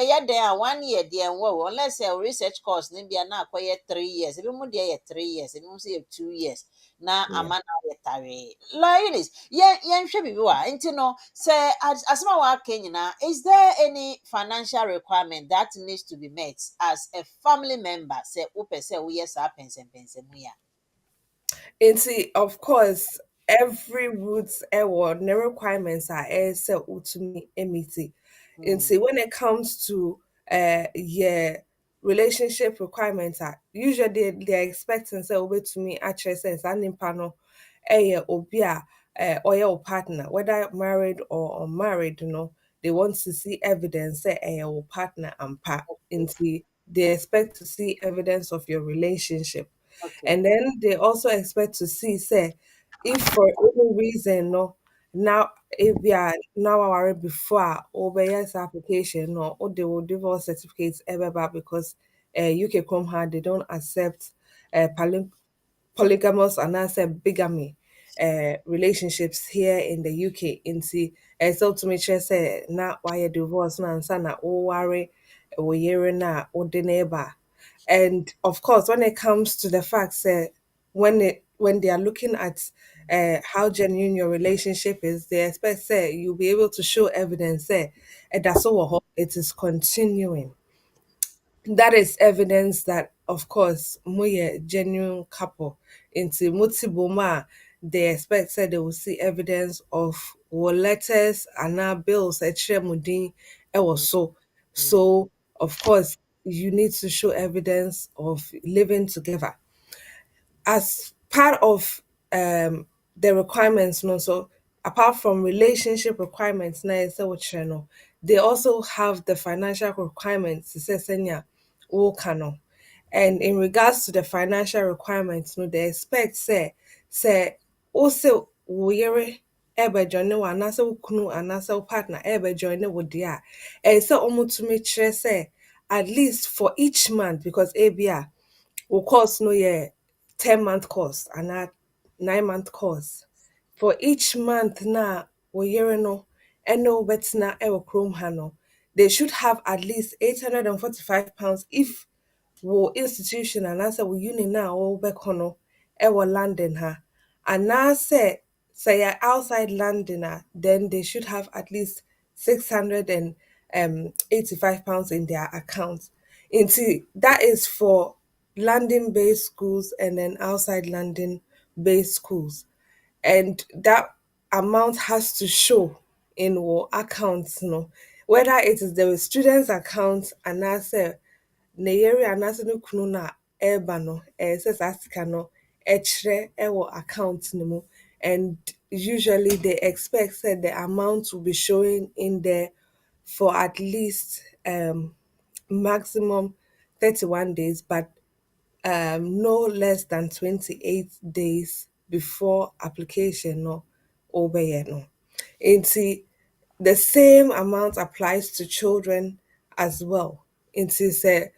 ɛyɛ dɛn a 1 year deɛ nwɔ o unless sɛ research course no bia na akɔyɛ 3 years ebi mu deɛ yɛ 3 years ebi mu nso yɛ 2 years na Yeah. ama no ayɛ tawee. Eunice yɛnhwɛ biribi wɔ ha nti no sɛ asɛm a wɔaka nyinaa is there any financial requirement that needs to be met as a family member sɛ wopɛ sɛ woyɛ saa pɛnsɛmpɛnsɛmu yi a? Nti of course every route ɛwɔ ne requirements are ɛsɛ wotumi meet it. Mm, Nti when it comes to yeah relationship requirements are usually they're expecting sɛ wobɛtumi akyerɛ sɛ saa nipa no ɛyɛ obi a ɔyɛ wo partner whether married or unmarried no they want to see evidence say ɛyɛ wo partner ampa nti they expect to see evidence of your relationship. okay. And then they also expect to see, say, if for any reason, no, now if we are now our before or yes application, no, or they will divorce certificates ever back because UK Chrome hard, they don't accept polygamous and also bigamy relationships here in the UK. Into so to make sure say na why divorce na ansa na o worry wo yere na o de neighbor. And of course, when it comes to the fact that when they are looking at how genuine your relationship is, they expect say you'll be able to show evidence say that's all it is continuing. That is evidence that, of course, we genuine couple. Into Mutibuma, they expect that they will see evidence of what letters and our bills, mudin, Mm, so. mm, So, of course, you need to show evidence of living together as part of the requirements, no, so apart from relationship requirements na ɛsɛ wokyerɛ no, they also have the financial requirements to say senya woka no. And in regards to the financial requirements, no, they expect say also wo yere ɛbɛjoine wo anaasɛ wo kunu anaasɛ wo partner ɛbɛjoine wo deɛ a ɛyɛ sɛ ɔmo tumi kyerɛ sɛ at least for each month, because ebia will course no yeah 10-month course and a 9-month course. For each month na we year no no betina ewo chrome hano. They should have at least £845 if wo institution and answer wo uni na or bekono ewo London ha. And now say you're outside London, then they should have at least £685 in their account. Into that is for London based schools and then outside London based schools. And that amount has to show in our accounts, no. Whether it is the student's account and answer na yɛre anaasɛ ne kunu no a ɛreba no sɛ saa sika no ɛkyerɛ ɛwɔ account no mu. And usually they expect that the amount will be showing in there for at least maximum 31 days, but no less than 28 days before application no wobɛyɛ no. Nti the same amount applies to children as well. Nti sɛ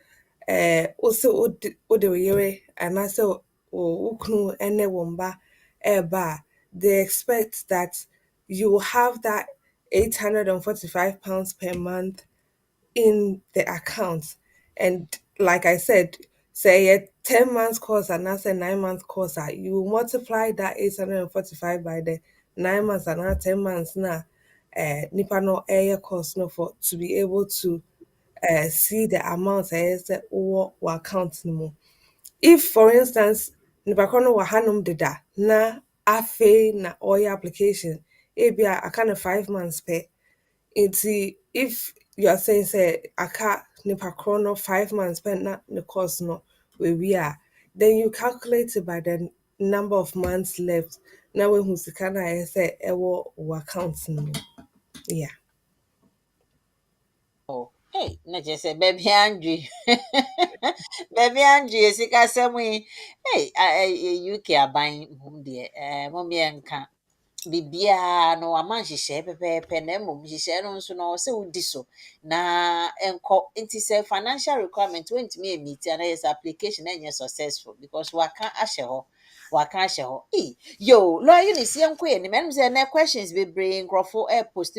also wode wo yere anaasɛ wo kunu ne wo mba ɛreba a, they expect that you will have that £845 per month in the account. And like I said, say a 10 months course and that's a 9 month course, you multiply that 845 by the 9 months and now 10 months now. Nipa no air course no for to be able to see the amount as or account no more. If for instance nipa ko no wɔ hanom deda na afei na ɔyɛ application ebia aka no 5 months pɛ. Nti if you are saying say aka nipa korɔ no 5 months spent na the course no we are, then you calculate it by the number of months left. Now when sika na ayɛ sɛ ɛwɔ wo account no mu. Yeah. oh, hey, na kyerɛ sɛ baabi andwe baabi andwe sikasɛm yi hey UK aban mu deɛ mommyɛnka biribiara no wama nhyehyɛe pɛpɛɛpɛ na mmom nhyehyɛe no nso no sɛ wodi so na nkɔ nti sɛ financial requirement wontumi ɛmeeti ana yɛ sɛ application na ɛnyɛ successful because waka ahyɛ hɔ waka ahyɛ hɔ yo lɔɔ Eunice yɛnkɔ yɛ nim ɛnom sɛ ɛnɛ questions bebree nkurɔfo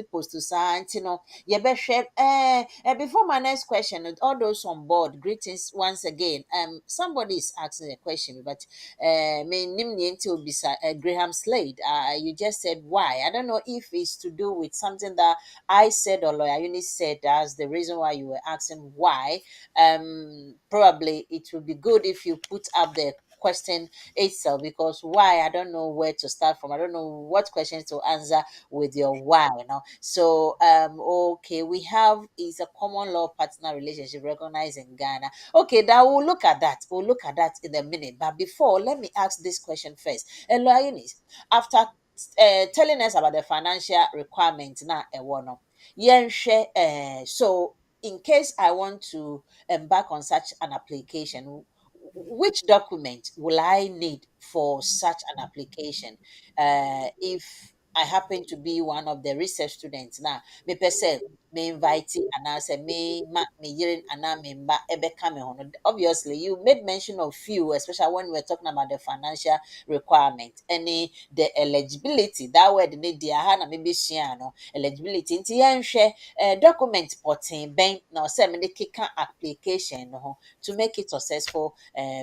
post saa nti no yɛbɛhwɛ before my next question all those on board greetings once again somebody is asking a question but me nim nea nti obisa Graham Slade you just said why. I don't know if it's to do with something that I said or lawyer Eunice said as the reason why you were asking why. Probably it would be good if you put up the question itself because why I don't know where to start from. I don't know what questions to answer with your why. So okay, we have is a common law partner relationship recognized in Ghana. Okay, that we'll look at that. We'll look at that in a minute. But before, let me ask this question first. Eunice, after telling us about the financial requirements now, so in case I want to embark on such an application, which document will I need for such an application? If I happen to be one of the research students now. Me person me invite and I say me yerin and me mba ebe come on. Obviously, you made mention of few, especially when we're talking about the financial requirement. Any the eligibility that word need the hana maybe no eligibility. Inti share document porting bank now say me the application no to make it successful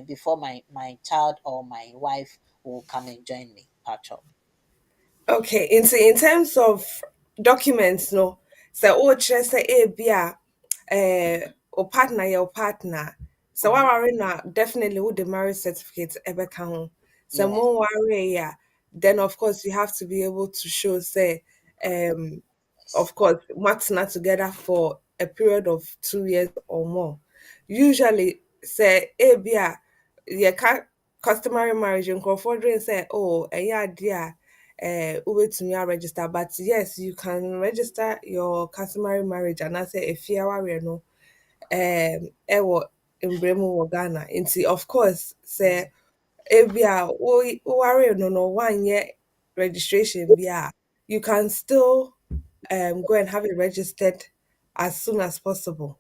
before my child or my wife will come and join me. Patrol. Okay, in terms of documents, no, so oh, just say a be or partner, your partner. So what Mhm. worry na definitely with the marriage certificate ever count. So Yeah. more worry, yeah. Then of course you have to be able to show say um of course matching not together for a period of 2 years or more. Usually say a be yeah customary marriage in Crawford say oh yeah dear to me register, but yes you can register your customary marriage and I say if you are no ɛwɔ mbrɛ mu wɔ Ghana nti of course sɛ ebi a woware no woanyɛ registration bi a you can still go and have it registered as soon as possible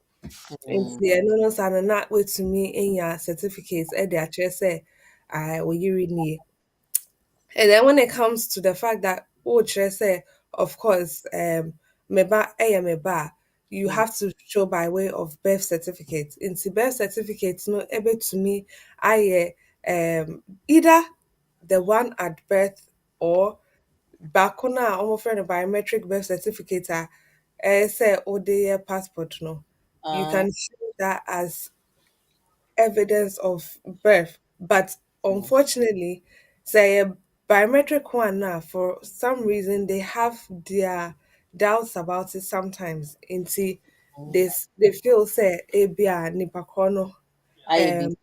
Mm, nti ɛno no sa no na woatumi anya certificate ɛde akyerɛ sɛ wo yere nie. And then when it comes to the fact that oh say, of course, meba meba, you mm, have to show by way of birth certificate. In the birth certificate, no able to me, I either the one at birth or back on almost friend a biometric birth certificate say oh the passport no. You uh, can show that as evidence of birth. But mm, unfortunately, say a biometric one now, for some reason they have their doubts about it sometimes. Into mm. they feel say ABA nipa kono IAB.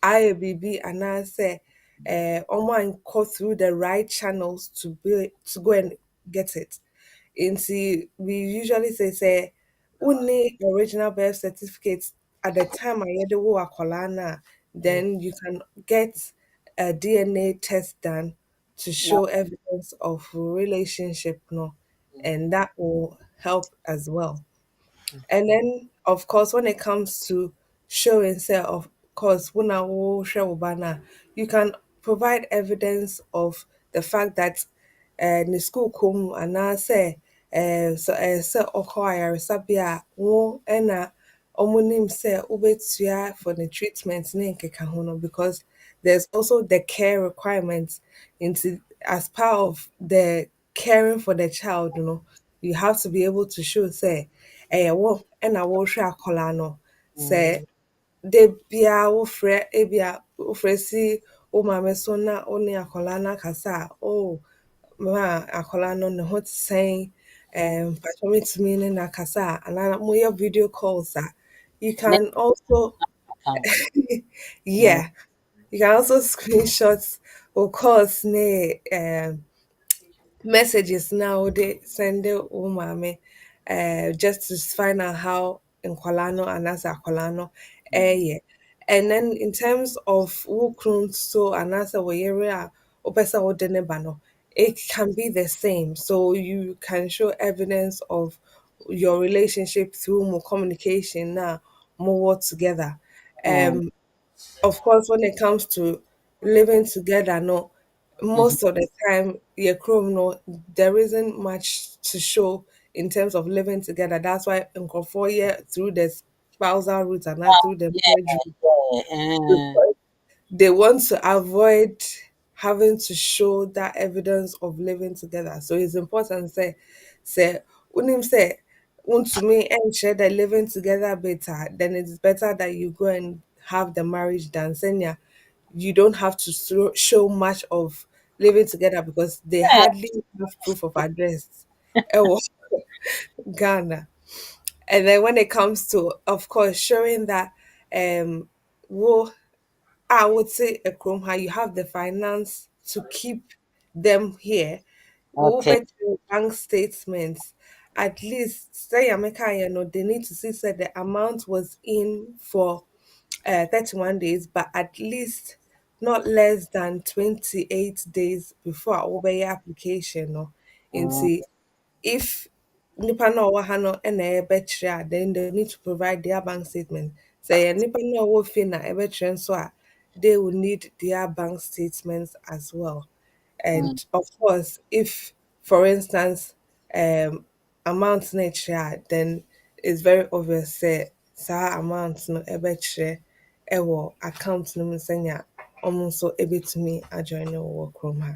IABB and I say and go through the right channels to go and get it. Nti we usually say only original birth certificates at the time I had wo akwala no a, Mm. then you can get a DNA test done to No. show evidence of relationship no, and that will help as well. And then, of course, when it comes to showing, say, of course, when I will show banner, you can provide evidence of the fact that the school come and I say, so acquire sabia wo ena omunim say ubetua for the treatment ne nkeka ho no, because there's also the care requirements into as part of the caring for the child, you have to be able to show say wo ɛna wɔrehwɛ akwadaa no sɛ Mm, da biara wofrɛ si wo maame so na wo ne akwadaa no akasa a oh ma akwadaa no ne ho te sɛn mm. mpatwɛ metumi ne no akasa a anaa moyɛ video calls a you can also Account. Mm, yeah you can also screenshot or calls ne messages now they send it umame just to find out how in Kolano and as Kolano yeah. And then in terms of Wukrun so anasa area opesa odenebano, it can be the same. So you can show evidence of your relationship through more communication now, more work together. mm, Um of course, when it comes to living together, no, mhm. most of the time, yeah, chrome, no, there isn't much to show in terms of living together. That's why in Kofoye through the spousal route and not through the marriage route, Yeah. they want to avoid having to show that evidence of living together. So it's important say unim say want to me and share the living together better, then it's better that you go and have the marriage done. Senya, you don't have to show much of living together because they hardly have proof of address. Ewo, Ghana. And then when it comes to, of course, showing that um wo I would say a Chrome how you have the finance to keep them here. We'll Okay. bet you bank statements. At least say America, they need to see that the amount was in for 31 days, but at least not less than 28 days before our application. No? Nti if nipa na ɔwɔ ha no na ɛbɛkyerɛ a, then they need to provide their bank statement. Sɛ yɛ nipa na ɔwɔ fie na ɛbɛkyerɛ nso a, they will need their bank statements as well. Mm. And of course, if, for instance, amount na ɛkyerɛ a, then it's very obvious sɛ saa amount no ɛbɛkyerɛ ɛwɔ account no mu sɛnea ɔmo nso ɛbɛtumi ajoin wɔ kurom ha.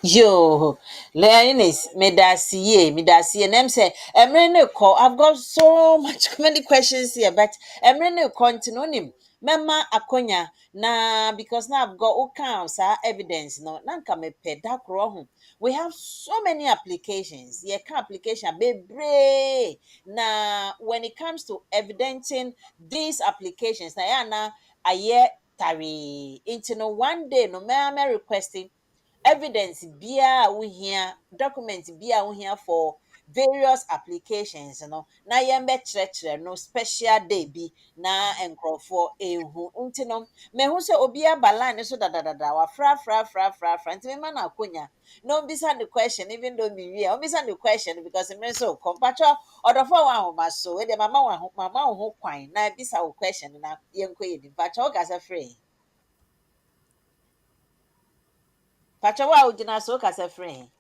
Yo, Eunice, medasi. And I'm say, I've got so much many questions here, but Emrene continue. Mema akonya na because now I've got all kinds of evidence. No, nanka me pe da kro ho. We have so many applications. Ye can application bebre. Na when it comes to evidencing these applications, na ya na aye tari. Into no one day, no me requesting evidence biya wohia document biya wohia for various applications no na yɛmbɛ kyerɛkyerɛ no special day bi na nkurɔfoɔ ehu nti no mehu sɛ obi aba line so dadadada wafrafrafrafrafra nti mema no akonya na ombisa the question even though mewie a ombisa the question because me nso kɔmpatwɔ ɔdɔfo wɔ ahoma so wede mama wo ho kwan na bisa wo question na yɛnkɔ yɛ nipa kyɛ wokasa free Pacha wa ujina so kasa free.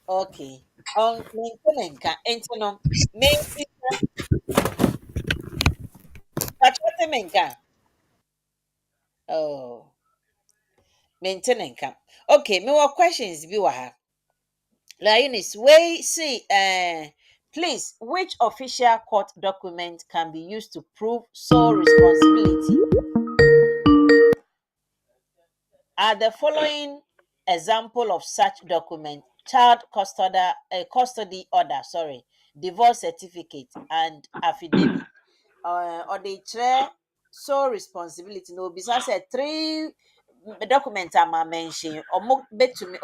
Okay. On menka enti no menti pacha te menka. Oh, menka. Okay, me wa questions bi wa ha. Eunice, we see please, which official court document can be used to prove sole responsibility? Are the following example of such document: child custody order, divorce certificate, and affidavit? Or the chair sole responsibility. No, besides three documents I'm mentioning, or more bet to me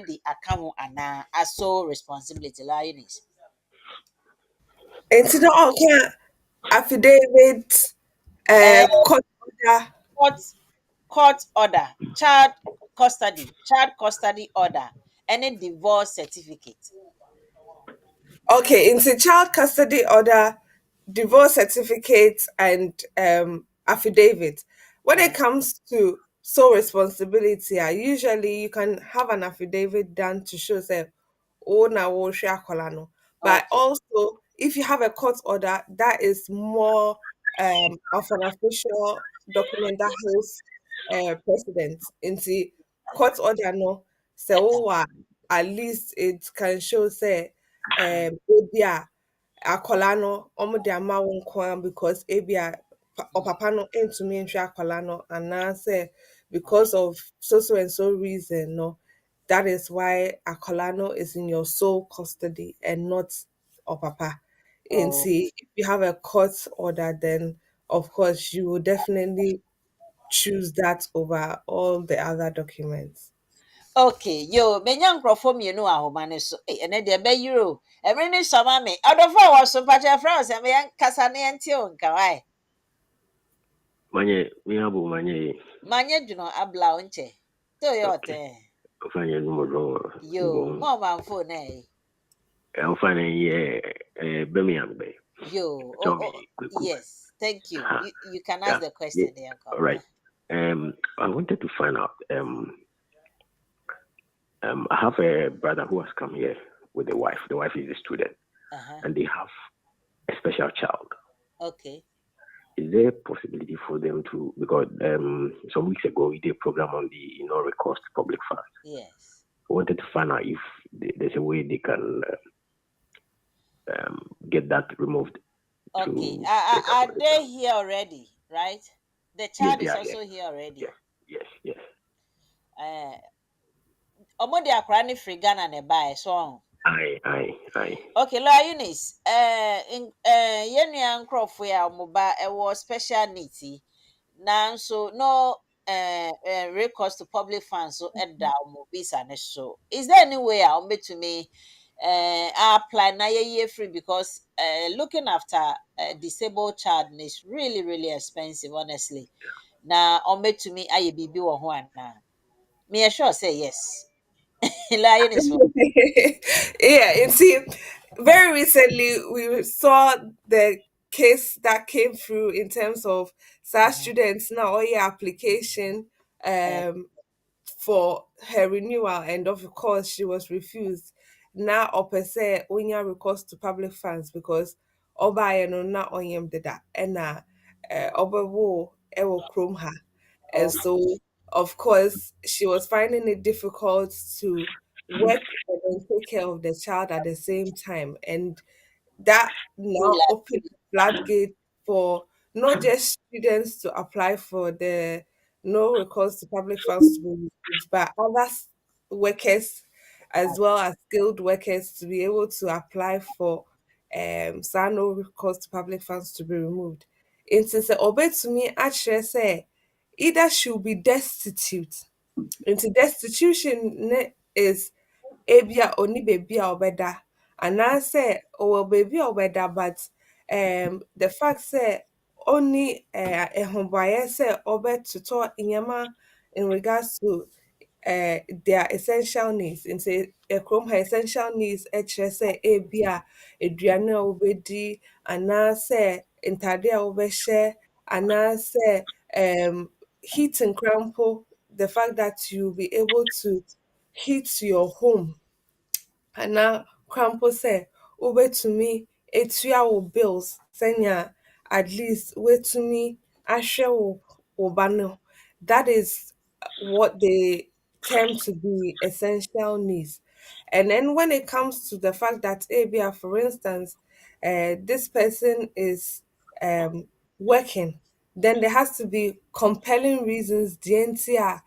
the account and a sole responsibility. Lioness. Nti na ɔka affidavit, Uh, court order. court order, child custody order, any divorce certificate. Okay, into child custody order, divorce certificate, and affidavit. When it Uh-huh. comes to sole responsibility, usually you can have an affidavit done to show that oh na wo hwɛ akwadaa no. But Okay. also, if you have a court order, that is more of an official document that holds precedence. Into court order no, so at least it can show say ebi a akwadaa no ɔmo de ama wo nko ara because ebi a ɔpapa no ntumi nhwɛ akwadaa no anaasɛ because of so and so reason no, that is why akwadaa no is in your sole custody and not ɔpapa. Oh. Nti if you have a court order, then of course you will definitely choose that over all the other documents. Okay, yo, menya nkrofo mienu ahoma ne so. Ene de be euro. Emre ni soma me. Odofo wo so pa che France me yan kasa ne yente o nka why. Manye, we have manye. Manye dwuno abla o nche. To yo Okay. te. Ofanye no mo Yo, mo man phone eh. Ofanye Birmingham Bay. Yo, Tell oh, me quick. yes. Thank you. You can ask Yeah. the Yeah. question there, All right. I wanted to find out. I have a brother who has come here with a wife. The wife is a student, Uh-huh. and they have a special child. Okay. Is there a possibility for them to, because some weeks ago we did a program on the recourse to public funds. Yes. I wanted to find out if there's a way they can get that removed. Okay. Are they here already? Right? The child Yes, they is are also here. here already. Yes. Omo de akra ne free Ghana ne buy so. Aye. Okay, Lawyer Eunice, yɛnua nkurɔfo a wɔn ba ɛwɔ special needs yi, nanso no recourse to public funds so ɛda wɔn visa ne so. Is there any way a wɔbɛtumi I apply na year free because looking after a disabled child is really, really expensive, honestly. Now, on me to me, I be or one now. Me, I sure say yes. Lion is one. Yeah, and see, very recently we saw the case that came through in terms of SAR students now all your application um for her renewal, and of course she was refused. Now per se onya recourse to public funds because oba no na onyem deda and obawo ewo krom ha. And so, of course, she was finding it difficult to work and then take care of the child at the same time. And that now opened the floodgate for not just students to apply for the no recourse to public funds to be removed, but other workers as well as skilled workers to be able to apply for so no recourse to public funds to be removed. Instead, obey to me, actually say either she'll be destitute. Into destitution is ebia oni baby a obeda, and I say oh baby obeda, but the fact say only ehumbaye say obed to talk inyama in regards to their essential needs. Nti ekrom her essential needs ɛkyerɛ sɛ ebia aduane a wobɛdi anaasɛ ntade a wobɛhyɛ anaasɛ heat nkra mpo, the fact that you'll be able to heat your home anaa koraa mpo sɛ wobɛtumi etua wo bills sɛnea at least wobɛtumi ahwɛ wo ba no. That is what they term to be essential needs. And then when it comes to the fact that ABR, for instance, this person is working, then there has to be compelling reasons. DNTR,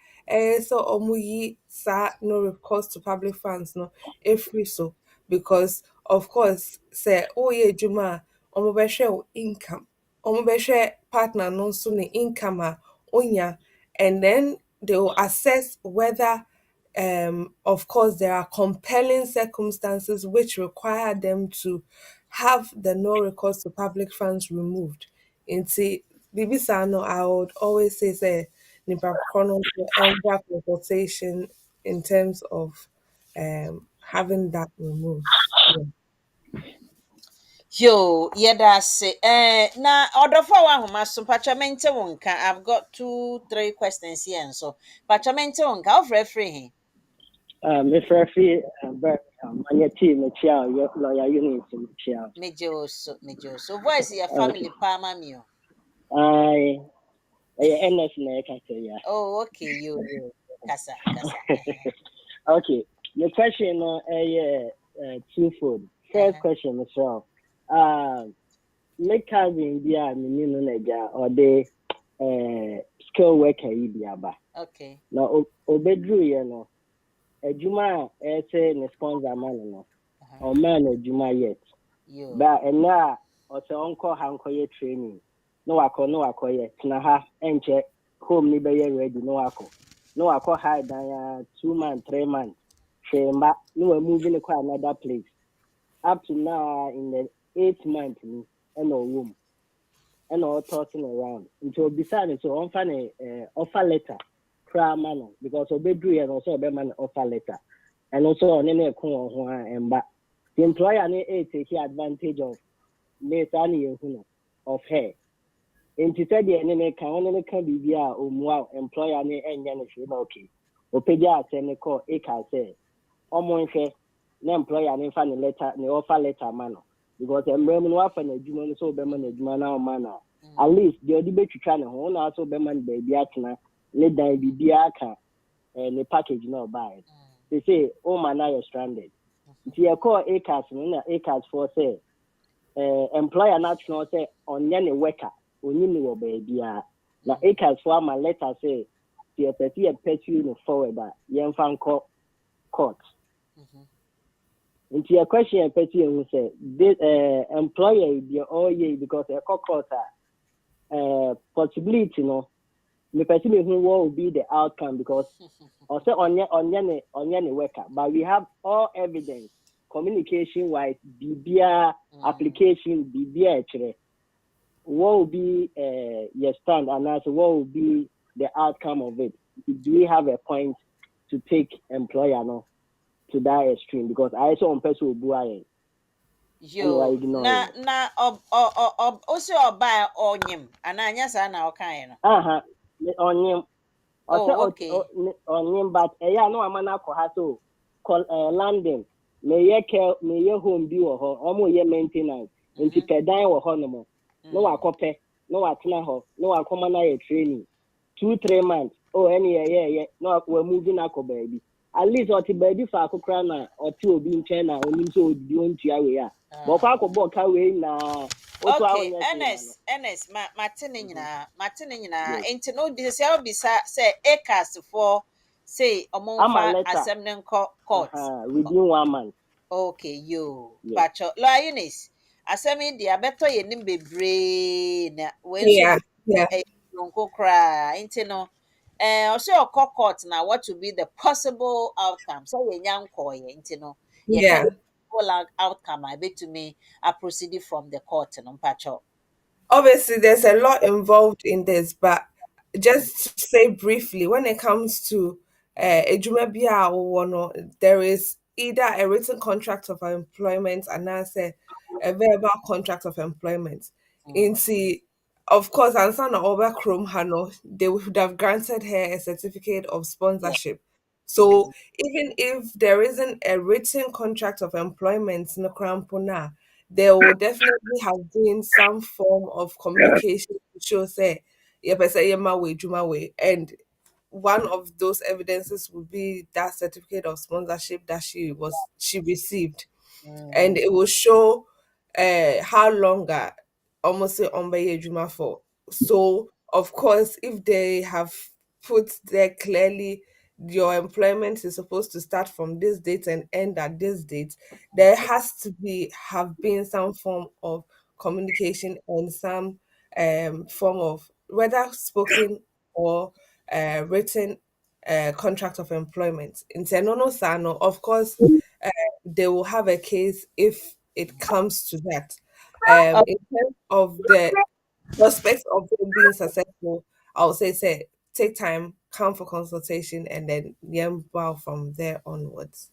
so omuyi sa no recourse to public funds no free so because of course say oh yeah juma omo income omo partner no so ne income onya, and then they will assess whether of course there are compelling circumstances which require them to have the no recourse to public funds removed. Nti bibi saa no I would always say nipa korɔ no nso ɛmbra consultation in terms of having that removed. Yeah. Yo, yeah, that's it. Now, order for one who must Pachamente wonka. I've got 2, 3 questions here, and so Pachamente wonka of referee. Miss Refi, my team, the chair, lawyer Eunice, the chair. Mejo. So, voice your family, Palma mio. I Eunice, I can say, yeah. Oh, okay, you. Kasa. Okay, the question is twofold. First question is make cousin be a manager or the skill worker, okay. Now, obedru, you know. Ejuma say ne sponsor man no o man ejuma yet but na o se onko hanko ye training no wako yet na ha enche home ni be ready no wako hide dan 2 months 3 months shemba no we moving to another place up to now in the 8th month ni and no room and all tossing around until beside so on fan offer letter man because obedru and also be man offer letter and also on any and but the employer take advantage of me of her into said the enemy can be via employer okay opeja send call say omonhwe na employer fan letter ne offer letter man because embrem no afa na adwuma so be man adwuma na man at least the odi betwitwa ne ho na so be man baby atena le dan bibia aka the package no buy. They say, oh man, now you're stranded. If you call ACAS for say, employer national say on any worker, on any baby. Now ACAS for my letter say, the pet you forward that young fan court. Into your question, pet you say, this employer be all year because a court possibility no. Me person who will be the outcome because also on worker, but we have all evidence communication wise, BBA application, BBA actually. What will be your stand, and also what will be the outcome of it? Do we have a point to take employer no to that extreme? Because I saw on person who Yo, na also oba onyim ananya sa na okan no. Onyim. Okay. Onyim, but no amana ko ha so landing. May ye home bi wo ho, omo ye maintenance. Nti pedan wo ho no mo. No akope, no atena ho, no akoma na ye training. 2-3 months. Oh, yeah. No, we're moving ako baby. At least oti baby fa akokra na oti obi nchen na onim so odi ontua we ya. But kwa akobọ ka we na okay, Ernest, Martin nyina, enti no bi se obisa say acres for say omonfa assembly court within 1 month. Okay, yo. Pacho, lo Eunice. Asemi di abeto ye nim bebre na we so nko kra enti no also your court na what will be the possible outcome so ye nyanko ye enti no ye can outcome I bet to me a proceed from the court no pacho. Obviously there's a lot involved in this, but just to say briefly, when it comes to ejuma bia or no, there is either a written contract of employment and I say a verbal contract of employment. Of course, and son over Chrome Hano, they would have granted her a certificate of sponsorship. So even if there isn't a written contract of employment, no crampona, there will definitely have been some form of communication to show say, and one of those evidences would be that certificate of sponsorship that she received, and it will show how long almost say Juma for. So of course, if they have put there clearly your employment is supposed to start from this date and end at this date, there has to have been some form of communication and some form of whether spoken or written contract of employment. In Tenono Sano, of course, they will have a case if it comes to that. In terms of the prospects of them being successful, I would say take time, come for consultation, and then wow from there onwards.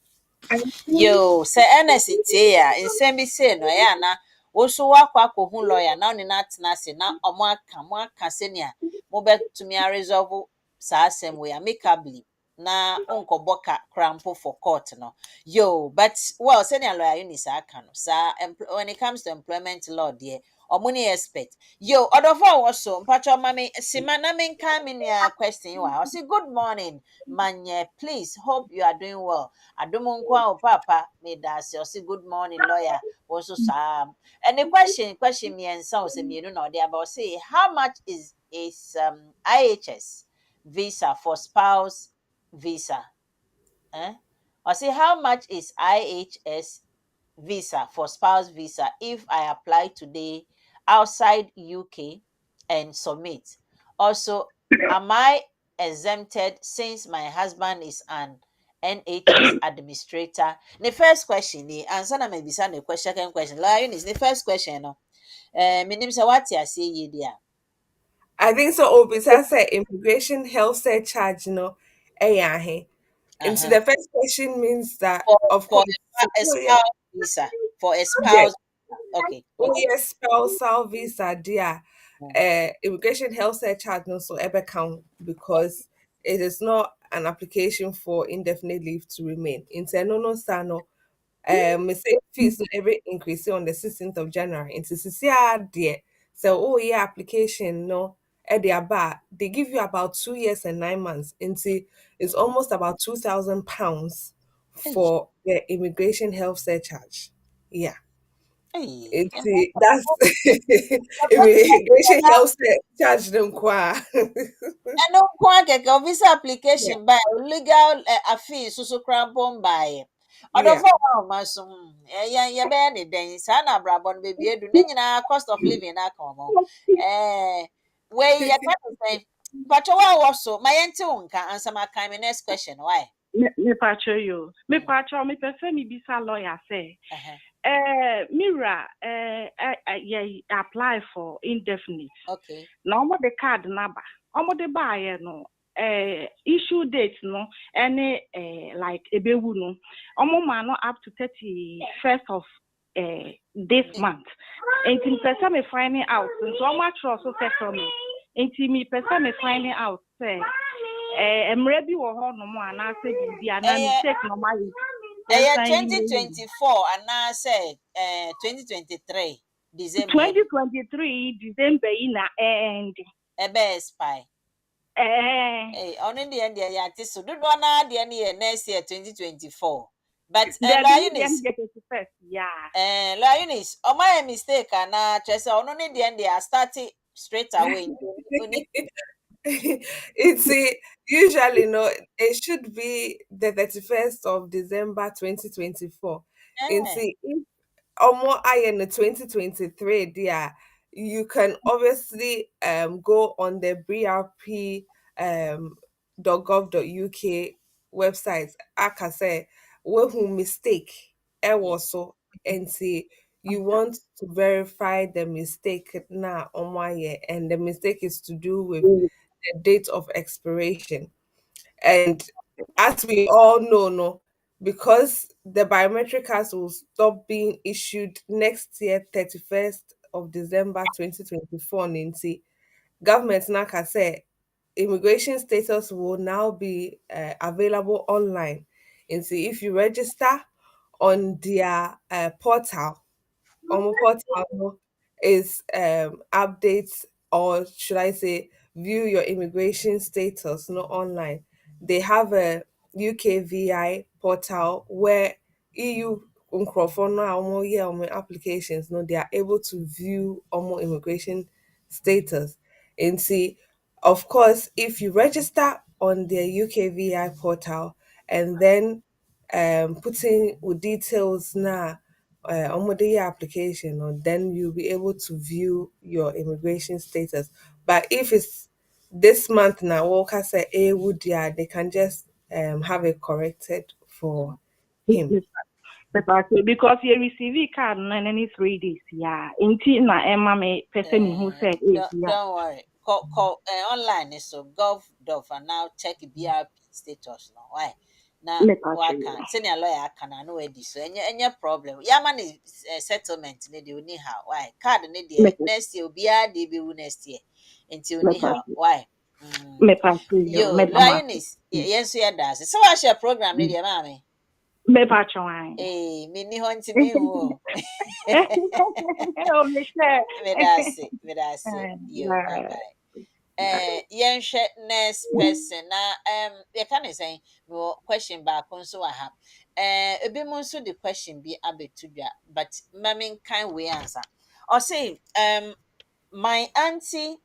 Yo, say Ernest ya nsem bi say no ya na wo so wakwa ko hu lawyer na oni na tena se na omo aka se ne a mo betumi a resolve sa asem we amicably na onkobo ka crampo for court no. Yo, but well, senior lawyer Eunice aka no sa when it comes to employment law there omuni expert. Yo, odofo also mpacho mami sima na menka me nia question wa. I say good morning manye, please hope you are doing well. Adomonkwa o papa made us say good morning lawyer also sam. And the question me and so say me no dey about say how much is IHS visa for spouse visa? Or say how much is IHS visa for spouse visa if I apply today outside UK and submit? Also, am I exempted since my husband is an NHS administrator? The first question, the answer na maybe the question, second question. Lion is the first question. No, my name is what you say ye there. I think so. Obisa said immigration health surcharge, And so the first question means that, of For course, a spouse visa, for a yes, spouse. Okay. yes, spousal visa, dear. Immigration health surcharge no so ever count because it is not an application for indefinite leave to remain. In no sano, me say fees no every increase on the 16th of January. Into CCR dear. So oh yeah, application no. They give you about 2 years and 9 months. Into it's almost about £2,000 for the immigration health surcharge. Yeah. Hey. That's immigration health charge them qua. No quite a visa application by legal fee so crampon by. Other Yeah. for masum, ya benny then sana brabon baby do cost of living na come. Where you can say, but also my auntie won't answer my next question. Why? Me pacho yo. Me pacho me person me bisa lawyer say. Mira, apply for indefinite. Okay. Now the card number. The buyer no. Issue date no. Any like ebewu no. Man no up to 31st of this month. And in person me finding out. So much also settlement. And me person me finding out say. Mmerɛ bi wɔ hɔ nom anaasɛ biribi anaa mistake normal yi. 2024 anaasɛ 2023 December. 2023 December yi na end. Expire. Ɔno deɛ yɛate so dodoɔ naa deɛ no yɛ next year 2024. But Eunice, Eunice, ɔma yɛ mistake anaa kyerɛ sɛ ɔno ne deɛ start straight away. It's usually no, it should be the 31st of December 2024. And see if more in the 2023 there, you can obviously go on the BRP .gov.uk website. I can say who mistake so and see you want to verify the mistake now on one year, and the mistake is to do with the date of expiration. And as we all know, no, because the biometric cards will stop being issued next year, 31st of December 2024, Nancy, government now can say immigration status will now be available online. And see if you register on their portal, on portal is updates, or should I say view your immigration status not online. They have a UKVI portal where EU nkurɔfoɔ no a wɔyɛ wɔn applications no, they are able to view wɔn immigration status. And see, of course, if you register on the UKVI portal and then putting with details now on the application, or then you'll be able to view your immigration status. But if it's this month now, Walker say a would, yeah, they can just have it corrected for him. Because you receive card in any 3 days, yeah. Until na Emma me person who said, don't worry. Call online so gov.gov and now check BRP status now. Why? Now waka senior lawyer can I know this so any problem. Yaman is settlement need you how why card need next year be next year until how why. Yo, Eunice, yes, yeah, does. So, what's your program, need your mommy? Me patron. Mini hunting me. Medasi. You bye. Young next person. You can say no question back on so I have. A bit more so the question be a bit to ya, but mammy kind we answer. Or say, my auntie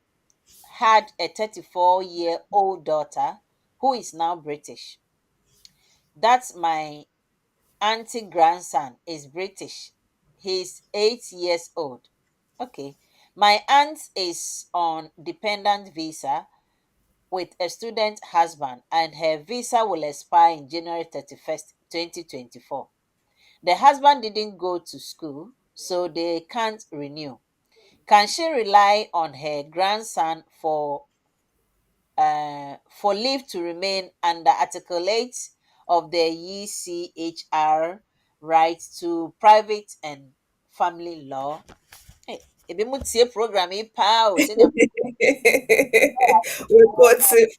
had a 34-year-old daughter who is now British. That's my auntie grandson is British. He's 8 years old. Okay. My aunt is on dependent visa with a student husband, and her visa will expire in January 31st, 2024. The husband didn't go to school, so they can't renew. Can she rely on her grandson for leave to remain under Article 8 of the ECHR right to private and family law? Ebi mu tie program yi paa o sɛ We got it.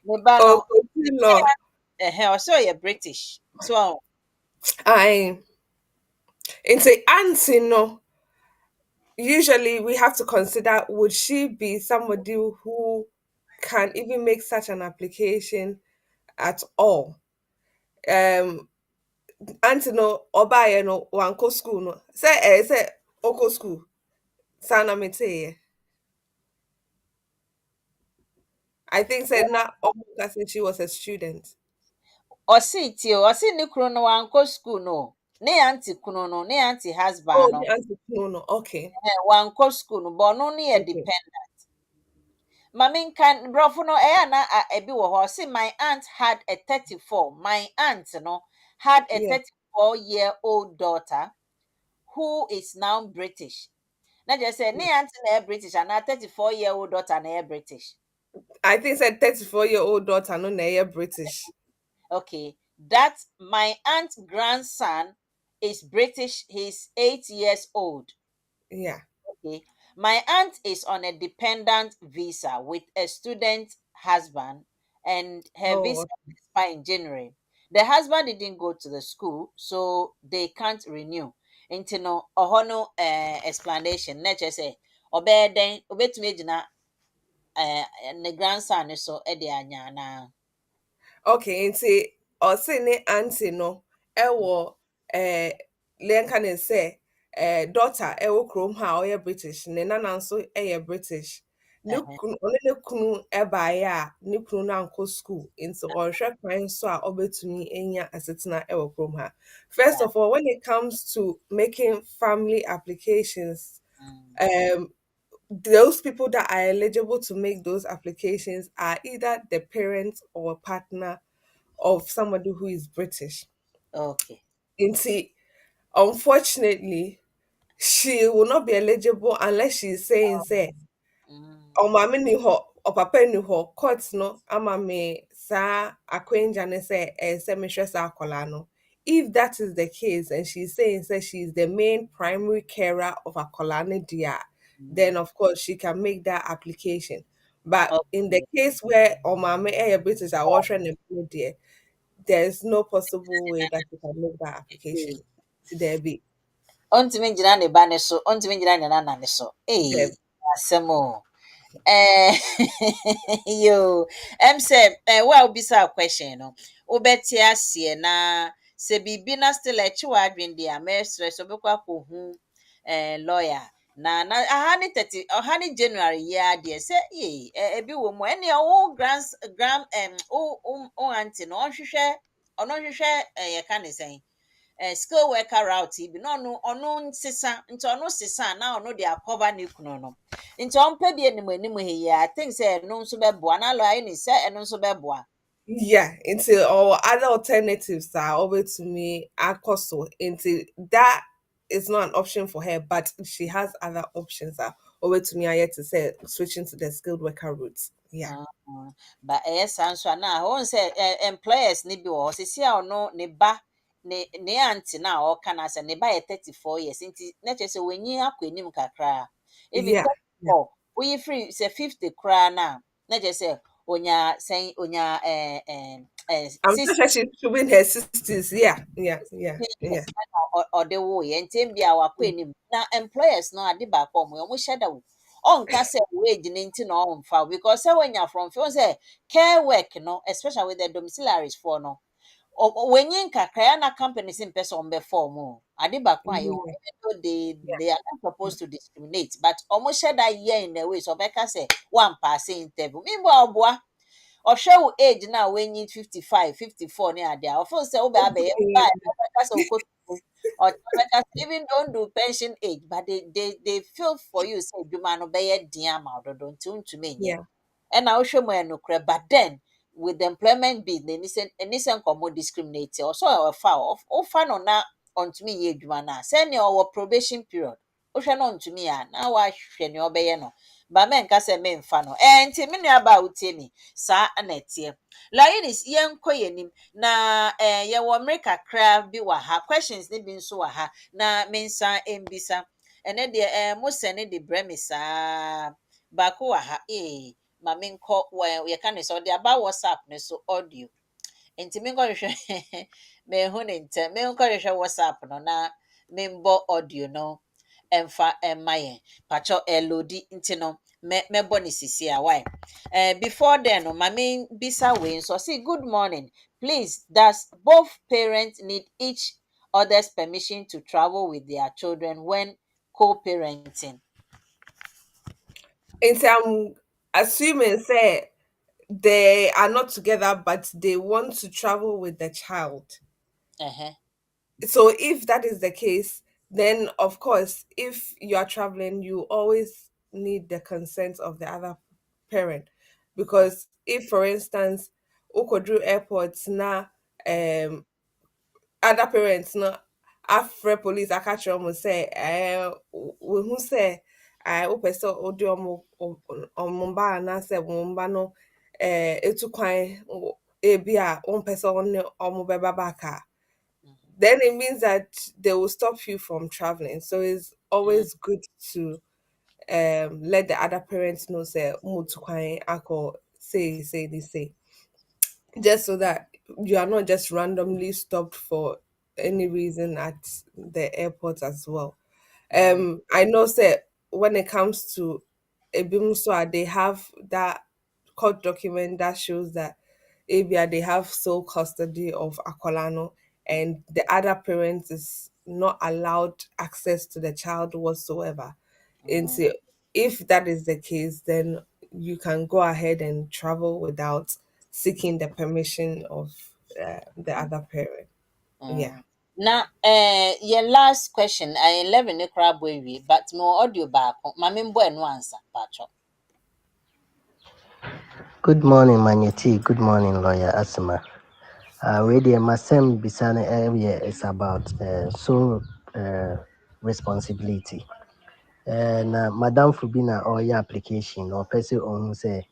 ne ba no ɔsɛ ɔyɛ British so I into auntie no. Usually we have to consider, would she be somebody who can even make such an application at all? Auntie no obaye no wanko school no say oko school sana mete. I think said na since she was a student. ɔsi tie ɔsi ne kunu no wankɔ school no ne auntie kunu no ne auntie husband no auntie kunu no okay wankɔ school no but ɔno ne yɛ dependent. Mami can brofo no na ebi wo ho. See, my aunt had a 34. My aunt no had a Yeah. 34-year-old daughter who is now British. Na just say ne aunt na British and a 34-year-old daughter na British. I think said 34-year-old daughter no na British. Okay, that my aunt's grandson is British. He's 8 years old. Yeah. Okay, my aunt is on a dependent visa with a student husband, and her Oh, visa expires in January. The husband didn't go to the school, so they can't renew. Into no ohono explanation. Nature say obeden obetumi gyina ne grandson so e de anya na. okay. Nti ɔse ne auntie no ɛwɔ lenka ne sɛ daughter ɛwɔ kurom ha a ɔyɛ British ne nana nso ɛyɛ British. Ne kunu ɔne ne kunu ɛbaeɛ a ne kunu no ankɔ school nti ɔrehwɛ kwan so a ɔbɛtumi anya asetena ɛwɔ kurom ha. First of all, when it comes to making family applications, um those people that are eligible to make those applications are either the parent or partner of somebody who is British. Okay. Inti, unfortunately, she will not be eligible unless she's saying, say, Mm, oh, mommy ni ho, or papa ni ho, courts no, ama me sa akwenja ne se me sa akola no. If that is the case, and she's saying, say, she's the main primary carer of akola ne dia, then mm. of course she can make that application. But in the Okay. case where Omame a British are watching the there's no possible way that you can make that application. There be Ontimi gyina ne ba ne so, ontimi gyina ne nana ne so. there. Asɛm o. Eh, yo, ɛm sɛ, wo a wobisa a question no, wobɛte aseɛ na sɛ biribi na still ɛkye w'adwene deɛ a, mɛsrɛ sɛ wobɛkɔ akɔhu lawyer. Na aha ne 30, ɔha ne January yi ara deɛ sɛ ebi wɔ mu a, ɛnea wo wo aunty no ɔno nhwehwɛ yɛka ne sɛn, skill worker route yi bi na ɔno nsesa nti ɔno sesa a na ɔno de akɔba ne kunu no nti ɔmpɛ bi anim anim ha yi I think sɛ ɛno nso bɛboa na lɔya ne sɛ ɛno nso bɛboa. Yeah, into or other alternatives are over to me so into that is not an option for her, but she has other options are over to me I yet to say switching to the skilled worker route. Yeah. But ɛyɛ saa nso a na wɔn sɛ employers ne bi wɔ hɔ sisi a ɔno ne ba ne aunty na a ɔka na sɛ ne ba yɛ 34 years nti na kyerɛ sɛ wɔnyi akɔ anim kakra even Yeah. 34 woyi free sɛ 50 koraa na kyerɛ sɛ onya I'm so 60 sure she's in her 60s. Yeah. Yeah. Yeah. Yeah. years na ɔde woyɛ nti bi a wakɔ anim na employers no ade baako ɔmo hyɛ da wo ɔnka sɛ wage ne nti na ɔmfa wo because sɛ woanya from feel sɛ care work no especially with the domiciliaries for no wɔnyi nkakra ya na companies mpɛ sɛ ɔmbɛfa ɔmo ade baako a yɛwɔ Yeah. even though Yeah. they are not supposed to discriminate but ɔmo hyɛ da yɛ in a way so ɔbɛka sɛ wampaase interview meanwhile ɔboa ɔhwɛ wo age na wenyi 55, 54 ne ade a ɔfo sɛ wobɛ abɛyɛ ba Yeah. ɔbɛka sɛ wokɔtu ɔbɛka sɛ even don't do pension age but they feel for you sɛ adwuma no bɛyɛ den ama wo dodo nti wontumi nyɛ Yeah. ɛna wohwɛ mu ɛnokorɛ but then with the employment bill na ɛni sɛ nkɔmmɔ discriminate ɔsɔ wofa no na ɔntumi nyɛ adwuma no a sɛnea ɔwɔ probation period wohwɛ no ɔntumi a na wahwɛ nea ɔbɛyɛ no ba mɛnka sɛ memfa no nti me nuaba a wotie me saa na ɛteɛ Eunice yɛnkɔ yɛnim na yɛwɔ mmere kakra bi wɔ ha questions ne bi nso wɔ ha na mensa mbisa ɛnɛ deɛ mo sɛ ne de brɛ me saa baako wɔ ha ma menkɔ yɛka ne sɛ ɔde aba WhatsApp ne so audio nti menkɔhwehwɛ mehu ne ntɛm menkɔhwehwɛ WhatsApp no na membɔ audio no ɛmfa ɛmma yɛn patwɔ ɛlodi nti no mɛbɔ ne sisi a why before then no ma bisa wei nso say good morning please does both parents need each other's permission to travel with their children when co-parenting. And so I'm assuming say they are not together, but they want to travel with the child. Uh-huh. So if that is the case, then of course, if you are traveling, you always need the consent of the other parent. Because if, for instance, Okodru airports na other parents no afre police akache omo say we who say wopɛ sɛ ode ɔmo ba na sɛ mo ba no etu kwan ebi a wompɛ sɛ ɔne ɔmo bɛba back a, then it means that they will stop you from traveling. So it's always good to let the other parents know say mutu kwan ako say they say, just so that you are not just randomly stopped for any reason at the airport as well. I know say when it comes to Ebimswa, they have that court document that shows that Abia they have sole custody of Akolano, and the other parent is not allowed access to the child whatsoever. And so if that is the case, then you can go ahead and travel without seeking the permission of the other parent. Yeah. Na your last question, I 11 ne crab we, but more audio back. Mammy boy no answer, Pacho. Good morning, Manyeti. Good morning, Lawyer Asima. Radio Masem Bisane area is about sole responsibility. And Madam Fubina or your application or person on say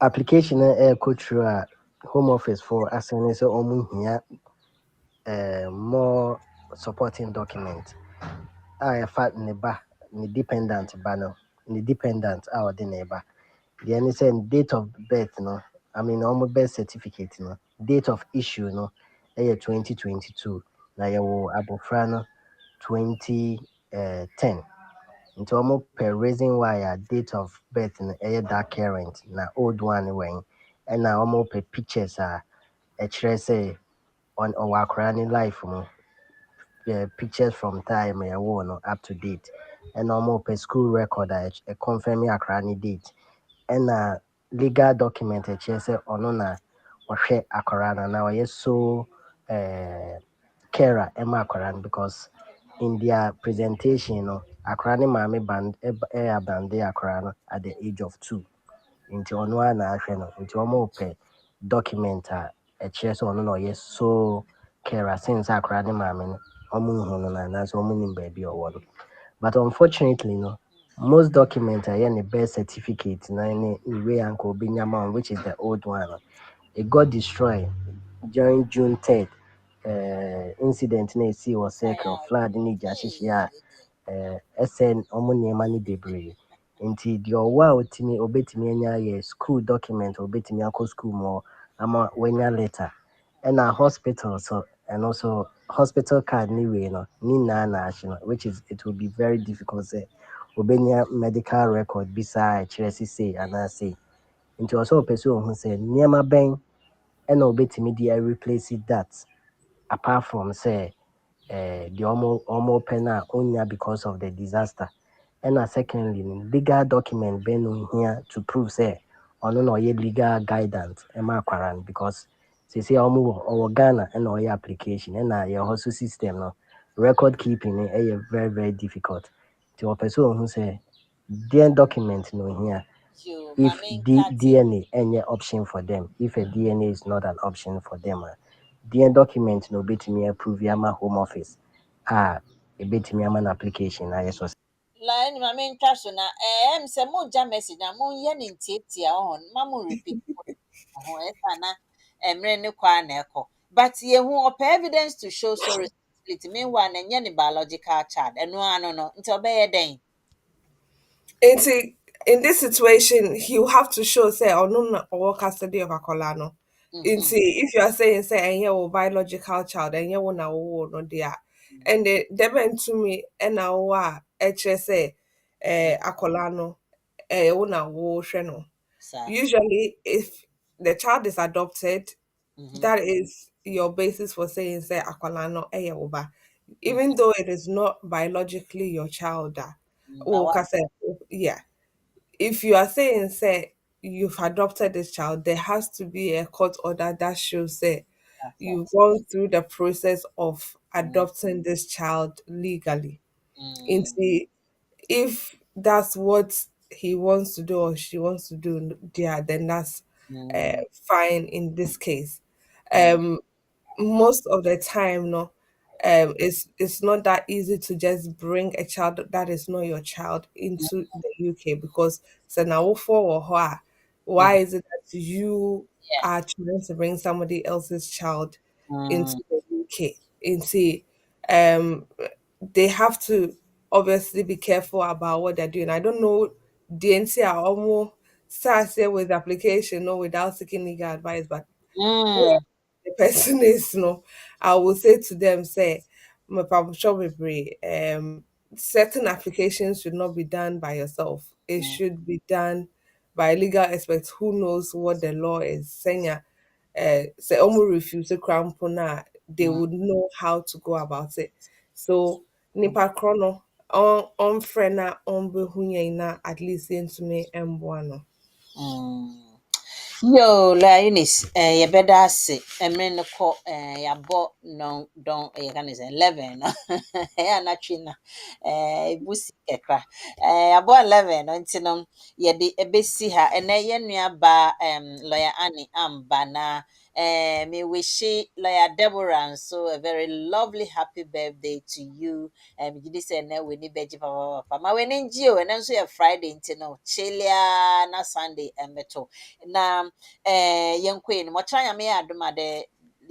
application go through a home office for assigning so here more supporting document. I fact neba ni dependent banner ni dependent our the neighbor. The any saying date of birth no, I mean almost birth certificate no, date of issue no, 2022. Na yawo abofra no 2010. Into almost per reason why a date of birth no that current na old one when and na almost per pictures say on our current life no. Pictures from time no up to date and almost per school record a confirming a date and legal document ɛkyerɛ sɛ ɔno na ɔhwɛ akwaraa no na ɔyɛ so carer ɛma akwaraa no, because in their presentation no akwaraa ne maame abande akwaraa no at the age of 2 nti ɔno ara na ahwɛ no nti ɔmo pɛ document a ɛkyerɛ sɛ ɔno na ɔyɛ so carer since akwaraa ne maame no ɔmo nhu no na anaasɛ ɔmo nim baabi a ɔwɔ no. But unfortunately, no, most documents are in the birth certificate, which is the old one. It got destroyed during June 3rd. Incident na see was circle flood in Jashisha, SN Omuni debris. Into the wow to me obetimi school document obetimi ako school more ama wenya letter. And our hospital so and also hospital card anyway no ni national, which is it will be very difficult say obenya medical record beside chiresi say and I say into also person who say niema ben and obetimi dia replace that apart from say the almost penal onya because of the disaster. And secondly, legal document been here to prove say or no legal guidance Kwaran because say almost our Ghana and our application and your hustle system no record keeping very very difficult. To a person who say the document no here You, if Mammy DNA any option for them, if a DNA is not an option for them, DNA document no bit me approve yama home office. A bit me an application. I just was line Mammy Trash na say mo message na mo yen in tia on, Mamma repeat. Na emre ne kwa na ekọ. But ye hu op evidence to show so responsibility. Meanwhile, na nye ne biological child. Eno ano no. Nti obeye den. And see, in this situation, he will have to show say or no or custody of Akolano. And see, if you are saying say and your biological child and you na no there, and they went to me and now HSA Akolano una wo no. Sir. Usually, if the child is adopted, that is your basis for saying say Akolano oba, even though it is not biologically your child. Na wa Yeah, if you are saying say you've adopted this child, there has to be a court order that shows say you've gone through the process of adopting this child legally. mm, Into if that's what he wants to do or she wants to do, yeah, then that's Mm, fine in this case. mm, Um, most of the time, no, it's not that easy to just bring a child that is not your child into the UK because so now for or her, why mhm. is it that you Yeah. are trying to bring somebody else's child into Mm, the UK? Into um, they have to obviously be careful about what they're doing. I don't know the NC are almost start here with application or without seeking legal advice, but mm, the person is no, I will say to them, say, my publisher will be certain applications should not be done by yourself. It mm, should be done by legal experts who knows what the law is saying. Say almost refuse to crown pona, they mm, would know how to go about it. So nipa chrono on frena on behunya na at least into me and no. mm. Yo, la Eunice, yɛbɛda ase. Mmerɛ no kɔ, yɛabɔ nɔndɔn, yɛka ne sɛ 11 no. Ɛyɛ anatwe na, ɛbu si kakra. Yɛabɔ 11 no nti no, yɛde ɛbɛsi ha. Ɛnɛ yɛn nuabaa lawyer Annie amba na me wishi lawyer Deborah nso a very lovely happy birthday to you. Megye di sɛ ɛnɛ w'ani bɛgye papapapa. Ma w'ani ngye o, ɛnɛ nso yɛ Friday nti no, chillia na Sunday mmɛto. Na yɛnkɔ yi no mɔkyerɛ nyame yɛ adom a de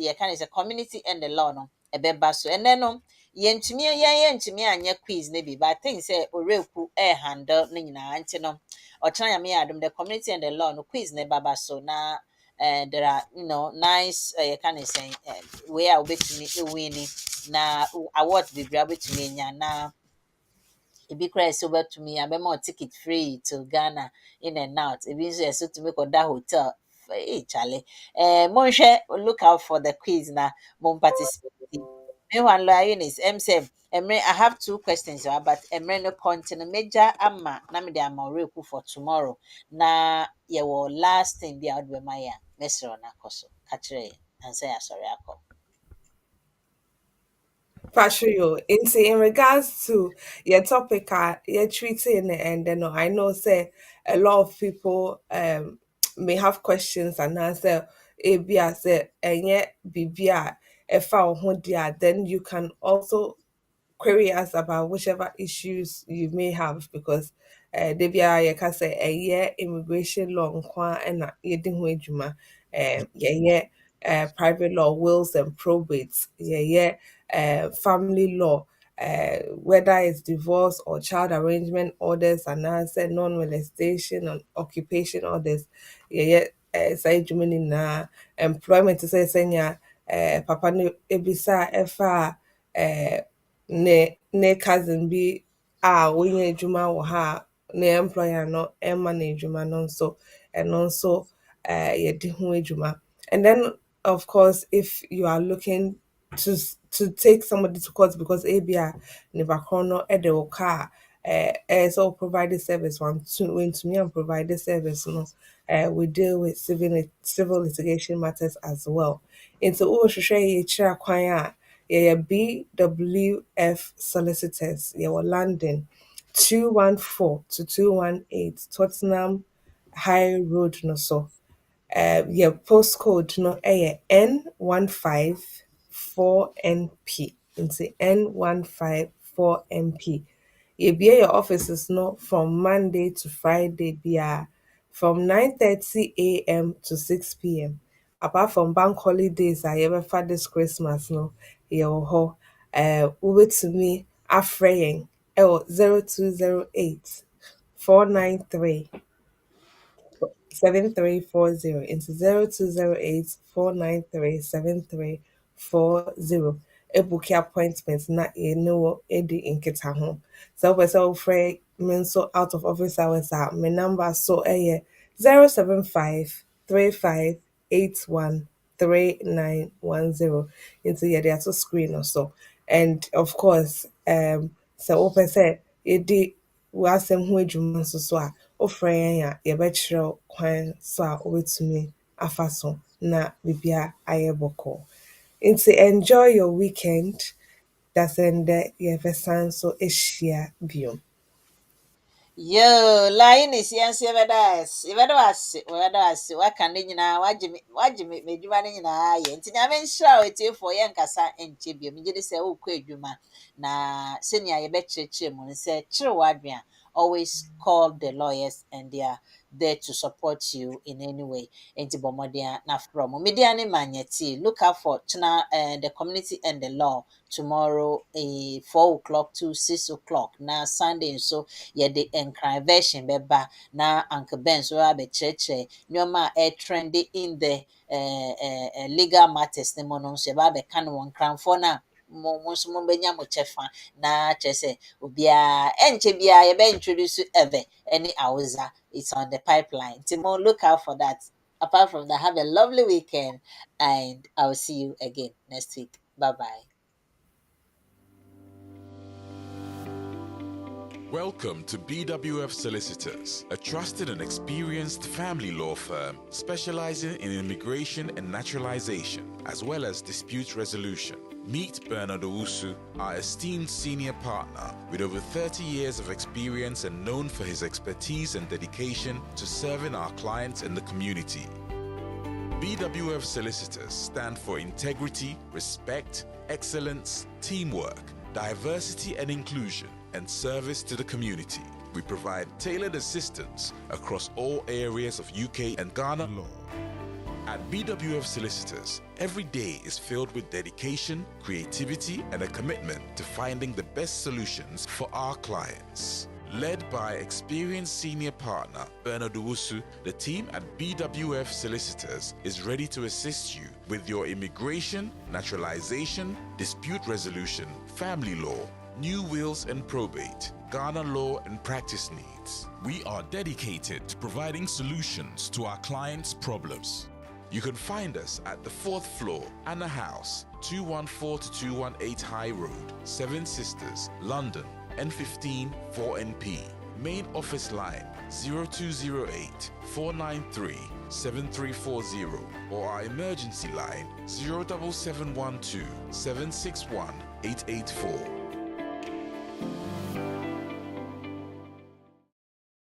yɛka ne sɛ community and the law no ɛbɛba so ɛnɛ no yɛntumi anyɛ quiz no bi but I think sɛ ɔwerɛku handle no nyinaa nti no ɔkyerɛ nyame yɛ adom the community and the law no quiz no ɛbaba so na there are nice yɛka ne sɛ wei a wobɛtumi ɛwini na award bebree a wobɛtumi anya na ebi koraa ɛsɛ wobɛtumi abɛma wo ticket free to Ghana in and out. Ebi nso ɛsɛ tumi kɔda hotel. Charlie. Monhwɛ look out for the quiz na mon participate. Meanwhile, Lawyer Eunice, say, I have two questions, but Emre no content major ama na me de ama ɔreku for tomorrow. Na yɛwɔ last thing bi a wode bɛma yɛ a mɛsrɛ wo na akɔ so. Ka kyerɛ yɛn ansa yɛasɔre akɔ. Pashuyo, in regards to your topic, you're treating and then I know say a lot of people may have questions and answer ABA say and yet BBA if I then you can also query us about whichever issues you may have because they be a can say a year immigration law and yɛde ho adwuma private law wills and probates family law whether it's divorce or child arrangement orders and answer non-molestation and occupation orders saa adwuma no nyinaa employment sɛ sɛnya papa no ebisa ɛfa a ne cousin bi a wɔnyɛ adwuma wɔ ha a ne employer no ɛma no adwuma no nso ɛno nso yɛde ho adwuma and then of course if you are looking to take somebody to court because ABA nipa korɔ no ɛde wo car so provide the service one to when to me and provide the service no we deal with civil litigation matters as well into wohwehwɛ yɛkyerɛ kwan a BWF Solicitors yɛwɔ London 214 to 218 Tottenham High Road no so your postcode no N154NP into N154NP. You be your offices no from Monday to Friday be from 9:30 a.m. to 6 p.m. Apart from bank holidays I ever for this Christmas no you ho to me afraying 0208 493 7340 into 0208 493 7340 a book appointment na know edi nkita ho so we so free me so out of office hours my number so 07535813910 into your data screen or so and of course so open say edi w'asɛm ho adwuma nso so a wofrɛ yɛn a yɛbɛkyerɛ wo kwan so a wobɛtumi afa so na biribia ayɛ bɔkɔɔ nti enjoy your weekend dasɛ ndɛ yɛbɛsan so ahyia biom Yo, line is yes, Evadas, what can you now? What you made you running in a eye, and I show it you for Yankasa and Chibio. You say, oh, quick, you man. Na senior, I bet you chim and say, true, Adrian. Always call the lawyers and they are there to support you in any way. Enti Bomodia na from Mediani Magneti. Look out for the community and the law tomorrow, 4 o'clock to 6 o'clock. Now Sunday, so yɛde nkran version bɛba na Uncle Ben so abɛkyerɛkyerɛ nneɛma a trendy in the legal matters ne mu no nso yɛba abɛka no wɔ nkranfoɔ no a mo nso mobɛnya mo kyɛfa na kyerɛ sɛ obiara ɛnkyɛ biara yɛbɛ-introduce Eve ne Awuza. It's on the pipeline. Timo, look out for that. Apart from that, have a lovely weekend and I'll see you again next week. Bye-bye. Welcome to BWF Solicitors, a trusted and experienced family law firm specializing in immigration and naturalization, as well as dispute resolution. Meet Bernard Owusu, our esteemed senior partner with over 30 years of experience and known for his expertise and dedication to serving our clients and the community. BWF Solicitors stand for integrity, respect, excellence, teamwork, diversity and inclusion, and service to the community. We provide tailored assistance across all areas of UK and Ghana law. At BWF Solicitors, every day is filled with dedication, creativity, and a commitment to finding the best solutions for our clients. Led by experienced senior partner Bernard Owusu, the team at BWF Solicitors is ready to assist you with your immigration, naturalization, dispute resolution, family law, new wills and probate, Ghana law and practice needs. We are dedicated to providing solutions to our clients' problems. You can find us at the 4th floor, Anna House, 214 to 218 High Road, Seven Sisters, London, N15 4NP. Main office line 0208 493 7340 or our emergency line 07712 761 884.